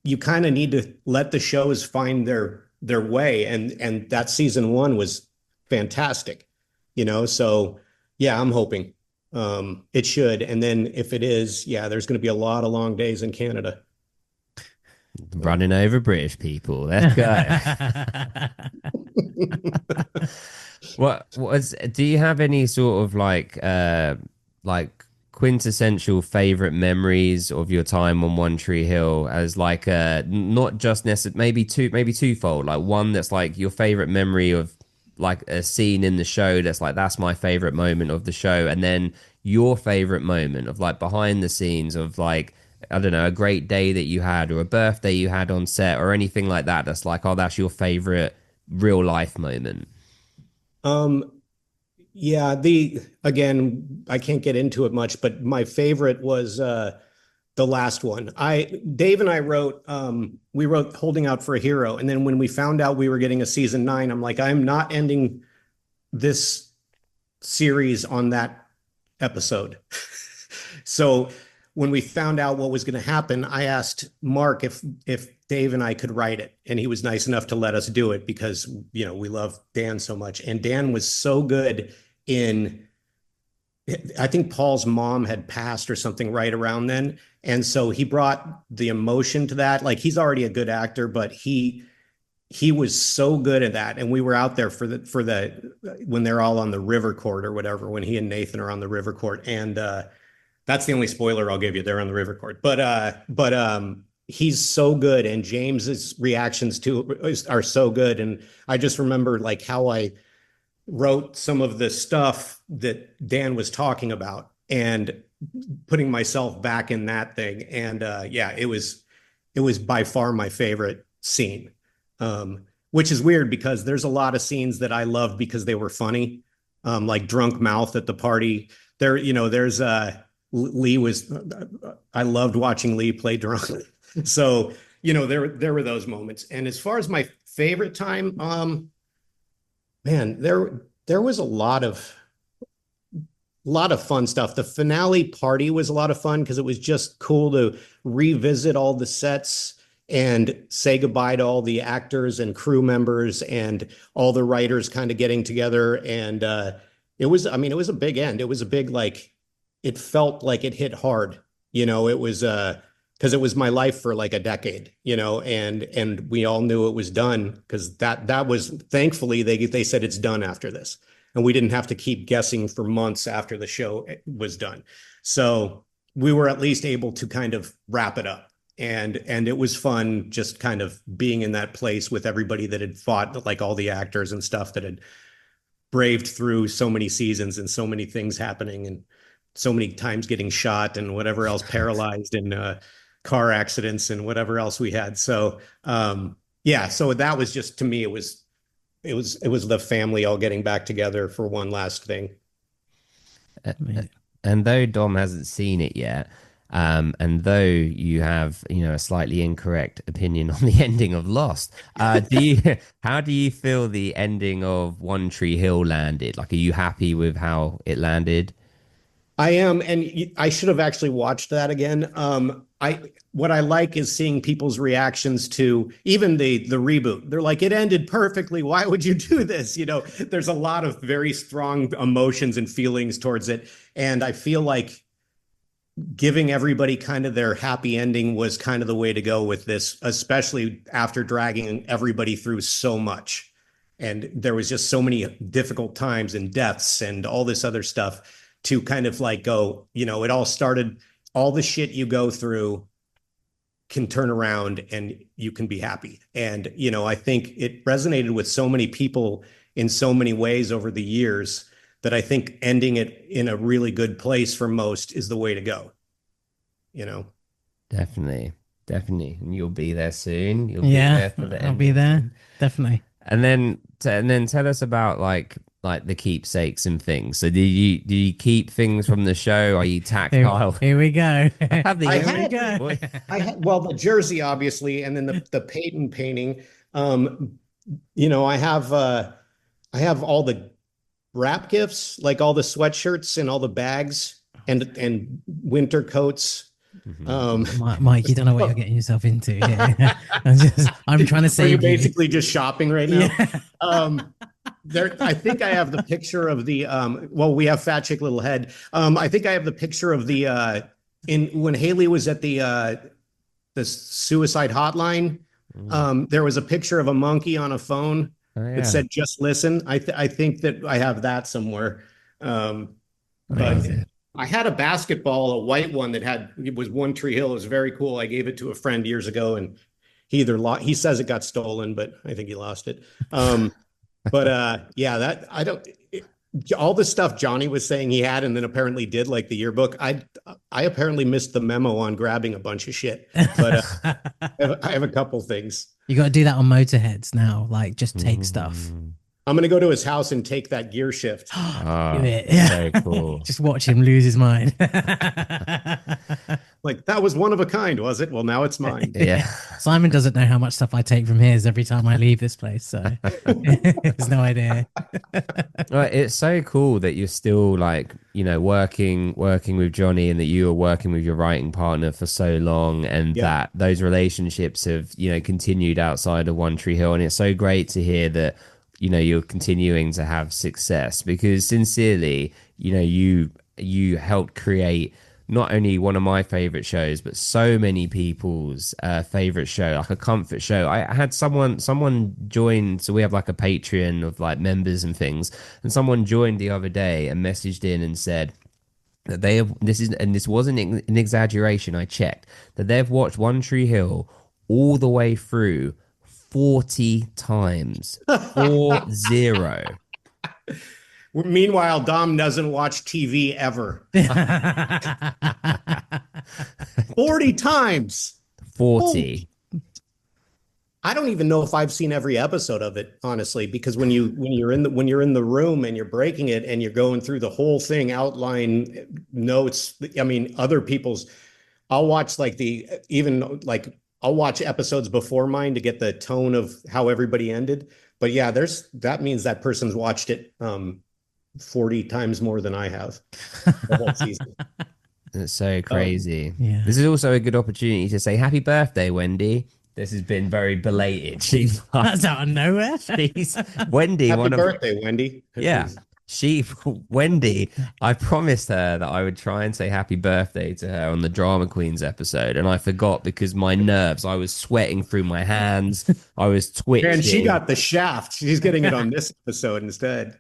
you kind of need to let the shows find their way. And that season one was fantastic. So yeah, I'm hoping it should. And then if it is, yeah, there's going to be a lot of long days in Canada. Running over British people. Let's go. Do you have any sort of like quintessential favorite memories of your time on One Tree Hill, as like not just necessarily, maybe twofold, like one that's like your favorite memory of like a scene in the show that's like that's my favorite moment of the show, and then your favorite moment of like behind the scenes of like I don't know, a great day that you had or a birthday you had on set or anything like that that's like, oh, that's your favorite real life moment. Um, yeah, the again, I can't get into it much, but my favorite was the last one. Dave and I we wrote Holding Out for a Hero, and then when we found out we were getting a season 9, I'm like, I'm not ending this series on that episode. So when we found out what was going to happen, I asked Mark if Dave and I could write it, and he was nice enough to let us do it because we love Dan so much, and Dan was so good in. I think Paul's mom had passed or something right around then, and so he brought the emotion to that. Like, he's already a good actor, but he was so good at that. And we were out there for the when they're all on the river court or whatever, when he and Nathan are on the river court, and that's the only spoiler I'll give you. They're on the river court, but he's so good, and James's reactions to are so good. And I just remember like how I wrote some of the stuff that Dan was talking about and putting myself back in that thing. And yeah, it was by far my favorite scene. Which is weird because there's a lot of scenes that I loved because they were funny, like Drunk Mouth at the party. There's Lee was. I loved watching Lee play drunk. So there were those moments. And as far as my favorite time, Man, there was a lot of fun stuff. The finale party was a lot of fun because it was just cool to revisit all the sets and say goodbye to all the actors and crew members and all the writers kind of getting together. And it was, I mean, it was a big end. It was a big, like, it felt like it hit hard. It was because it was my life for like a decade, and we all knew it was done because that was thankfully they said it's done after this, and we didn't have to keep guessing for months after the show was done. So we were at least able to kind of wrap it up. And it was fun just kind of being in that place with everybody that had fought, like all the actors and stuff that had braved through so many seasons and so many things happening and so many times getting shot and whatever else, paralyzed in car accidents and whatever else we had. So yeah, so that was just, to me, it was the family all getting back together for one last thing. And though Dom hasn't seen it yet, and though you have, a slightly incorrect opinion on the ending of Lost, how do you feel the ending of One Tree Hill landed? Like, are you happy with how it landed? I am, and I should have actually watched that again. I what I like is seeing people's reactions to even the reboot. They're like, it ended perfectly. Why would you do this? There's a lot of very strong emotions and feelings towards it, and I feel like giving everybody kind of their happy ending was kind of the way to go with this, especially after dragging everybody through so much. And there was just so many difficult times and deaths and all this other stuff to kind of like go, it all started, all the shit you go through can turn around and you can be happy. And, I think it resonated with so many people in so many ways over the years that I think ending it in a really good place for most is the way to go, Definitely, definitely. And you'll be there soon. You'll be Yeah, there for the I'll be ending there. soon. Definitely. And then tell us about like the keepsakes and things. So do you keep things from the show? Are you tactile? Here we go. I Here we had, go. well, the jersey, obviously, and then the Peyton painting. I have all the wrap gifts, like all the sweatshirts and all the bags and winter coats. Mike, you don't know what you're getting yourself into here. I'm trying to Are you save you. basically just shopping right now? Yeah. I think I have the picture of the well, we have Fat Chick Little Head. I think I have the picture of the in when Haley was at the suicide hotline. There was a picture of a monkey on a phone Oh that yeah. said "Just listen." I think that I have that somewhere. But Amazing. I had a basketball, a white one it was One Tree Hill. It was very cool. I gave it to a friend years ago, and he says it got stolen, but I think he lost it. But yeah, that I don't all the stuff Johnny was saying he had and then apparently did, like the yearbook. I apparently missed the memo on grabbing a bunch of shit, but I have a couple things. You got to do that on Motorheads now. Like, just take stuff. Mm. I'm gonna go to his house and take that gear shift. Do Ah, it. Yeah. so cool. Just watch him lose his mind. Like, that was one of a kind, was it? Well, now it's mine. Yeah. Simon doesn't know how much stuff I take from his every time I leave this place, so there's no idea. Well, it's so cool that you're still like, working with Johnny and that you were working with your writing partner for so long and Yeah. that those relationships have, continued outside of One Tree Hill. And it's so great to hear that, you're continuing to have success because sincerely, you helped create not only one of my favorite shows, but so many people's favorite show, like a comfort show. I had someone join, so we have like a Patreon of like members and things, and someone joined the other day and messaged in and said that this wasn't an exaggeration. I checked that they've watched One Tree Hill all the way through 40 times, 40. Meanwhile, Dom doesn't watch TV ever. 40 times. 40. I don't even know if I've seen every episode of it, honestly, because when you're in the room and you're breaking it and you're going through the whole thing, outline notes. I mean, other people's. I'll watch I'll watch episodes before mine to get the tone of how everybody ended. But yeah, that means that person's watched it 40 times more than I have the whole season. That's so crazy. Yeah. This is also a good opportunity to say happy birthday, Wendy. This has been very belated. She's That's out of nowhere. she's Wendy, Happy one of birthday, Wendy. yeah. She Wendy, I promised her that I would try and say happy birthday to her on the Drama Queens episode, and I forgot because my nerves, I was sweating through my hands, I was And she twitching. got the shaft. She's getting it on this episode instead.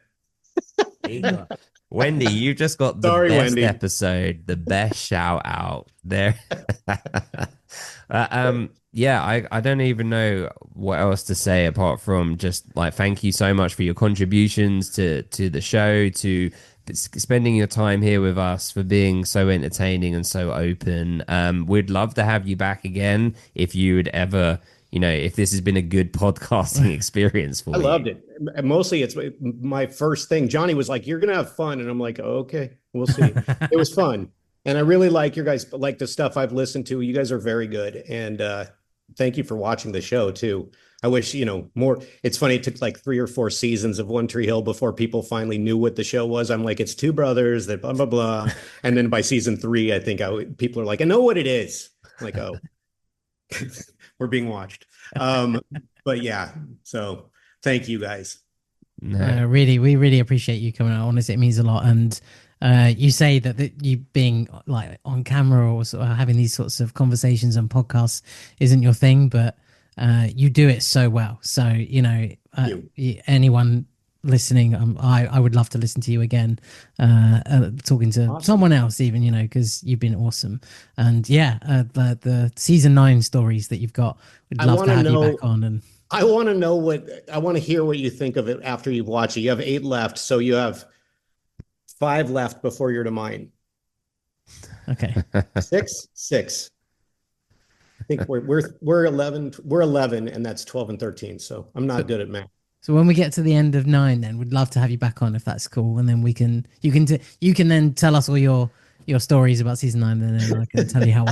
Wendy, you just got the Sorry, best Wendy. episode, the best shout out there. Yeah, I don't even know what else to say apart from just like thank you so much for your contributions to the show, to spending your time here with us, for being so entertaining and so open. We'd love to have you back again if you would ever, if this has been a good podcasting experience for I you. loved it. Mostly it's my first thing. Johnny was like, "You're going to have fun." And I'm like, oh, "Okay, we'll see." It was fun. And I really like your guys, like the stuff I've listened to. You guys are very good. And thank you for watching the show too. I wish, more. It's funny. It took like 3 or 4 seasons of One Tree Hill before people finally knew what the show was. I'm like, it's two brothers that blah, blah, blah. And then by season 3, I think people are like, I know what it is. I'm like, oh, we're being watched. But yeah, so thank you guys. No. We really appreciate you coming out. Honestly, it means a lot. And you say that you being like on camera or sort of having these sorts of conversations and podcasts isn't your thing, but you do it so well. So, anyone listening, I would love to listen to you again, talking to someone else even, because you've been awesome. And yeah, the season 9 stories that you've got, we'd love to have you back on. And I want to hear what you think of it after you've watched it. You have 8 left, so you have 5 left before you're to mine. Okay. 6. I think we're 11. We're 11, and that's 12 and 13. So I'm not good at math. So when we get to the end of 9, then we'd love to have you back on if that's cool, and then you can then tell us all your stories about season 9, and then I can tell you how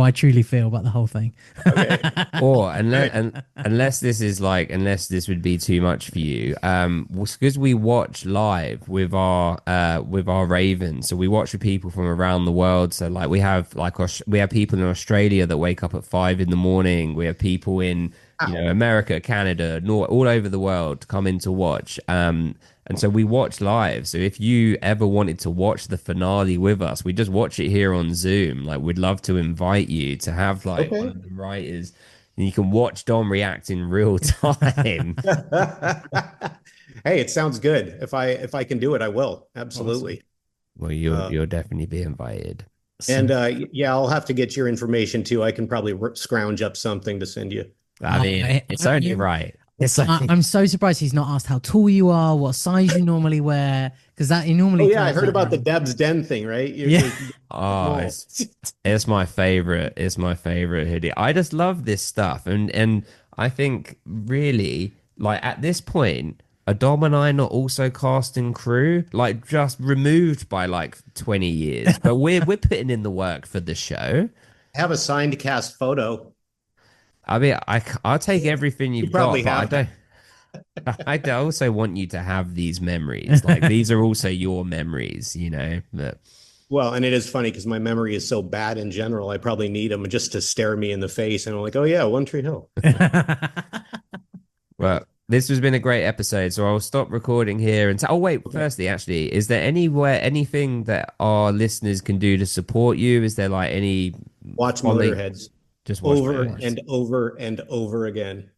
I truly feel about the whole thing. Okay. Or unless this would be too much for you, because we watch live with our Ravens, so we watch with people from around the world. So like we have people in Australia that wake up at 5 in the morning. We have people in America, Canada, all over the world come in to watch. And so we watch live. So if you ever wanted to watch the finale with us, we just watch it here on Zoom. Like we'd love to invite you to have one of the writers, and you can watch Dom react in real time. Hey, it sounds good. If I can do it, I will. Absolutely. Awesome. Well, you'll definitely be invited. And yeah, I'll have to get your information too. I can probably scrounge up something to send you. I mean, it's only right. I'm so surprised he's not asked how tall you are, what size you normally wear, because that he normally. Oh yeah, I heard about the Deb's Den thing, right? It's my favorite. It's my favorite hoodie. I just love this stuff, and I think really like at this point, are Dom and I not also cast and crew, like just removed by like 20 years, but we're putting in the work for the show. I have a signed cast photo. I mean, I'll take everything you've got, but I also want you to have these memories. Like these are also your memories, But well, and it is funny because my memory is so bad in general. I probably need them just to stare me in the face, and I'm like, oh yeah, One Tree Hill. Well, this has been a great episode, so I'll stop recording here. And firstly, actually, is there anything that our listeners can do to support you? Is there like any watch Motorheads? Just watch over and over and over again.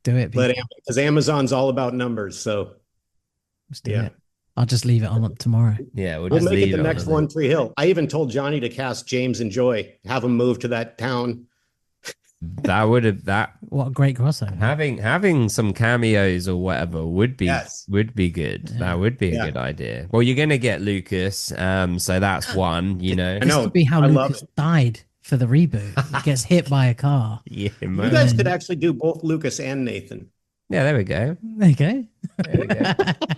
Do it because Amazon's all about numbers. So it. I'll just leave it on tomorrow. Yeah, we'll make it the next One Tree Hill. I even told Johnny to cast James and Joy, have him move to that town. What a great crossover. Having some cameos or whatever would be good. Yeah. That would be a good idea. Well, you're gonna get Lucas, so that's one. This could be how Lucas died. For the reboot, he gets hit by a car. Yeah, man. You guys could actually do both Lucas and Nathan. Yeah, there we go. There you go.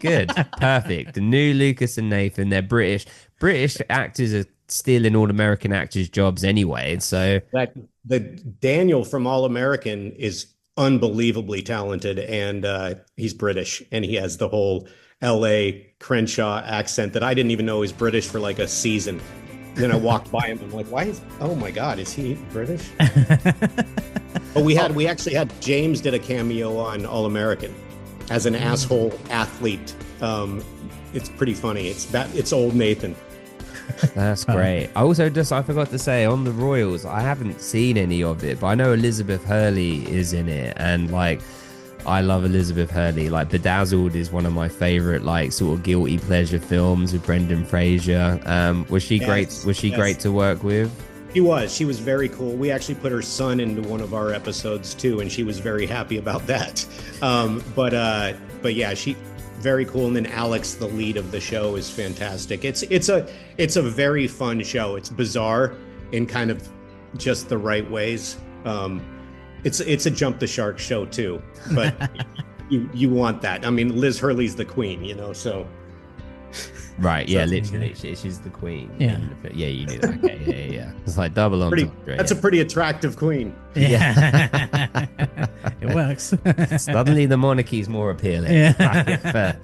Good, perfect. The new Lucas and Nathan. They're British. British actors are stealing all American actors' jobs anyway. So the Daniel from All American is unbelievably talented, and he's British, and he has the whole L.A. Crenshaw accent that I didn't even know was British for like a season. Then I walked by him. I'm like, why is? Oh my God, is he British? But we actually had James did a cameo on All American as an asshole athlete. It's pretty funny. It's old Nathan. That's great. I forgot to say on the Royals, I haven't seen any of it, but I know Elizabeth Hurley is in it, and like I love Elizabeth Hurley. Like Bedazzled is one of my favorite like sort of guilty pleasure films with Brendan Fraser. Was she great? Was she great to work with? She was very cool. We actually put her son into one of our episodes too, and she was very happy about that. But yeah, she very cool. And then Alex, the lead of the show, is fantastic. It's a very fun show. It's bizarre in kind of just the right ways. It's a jump the shark show too, but you want that. I mean, Liz Hurley's the queen, so. Right, yeah, literally, she's the queen. Yeah, yeah, you knew that. Okay, yeah. It's like double on. That's a pretty attractive queen. Yeah, it works. Suddenly, the monarchy's more appealing. Yeah, fair.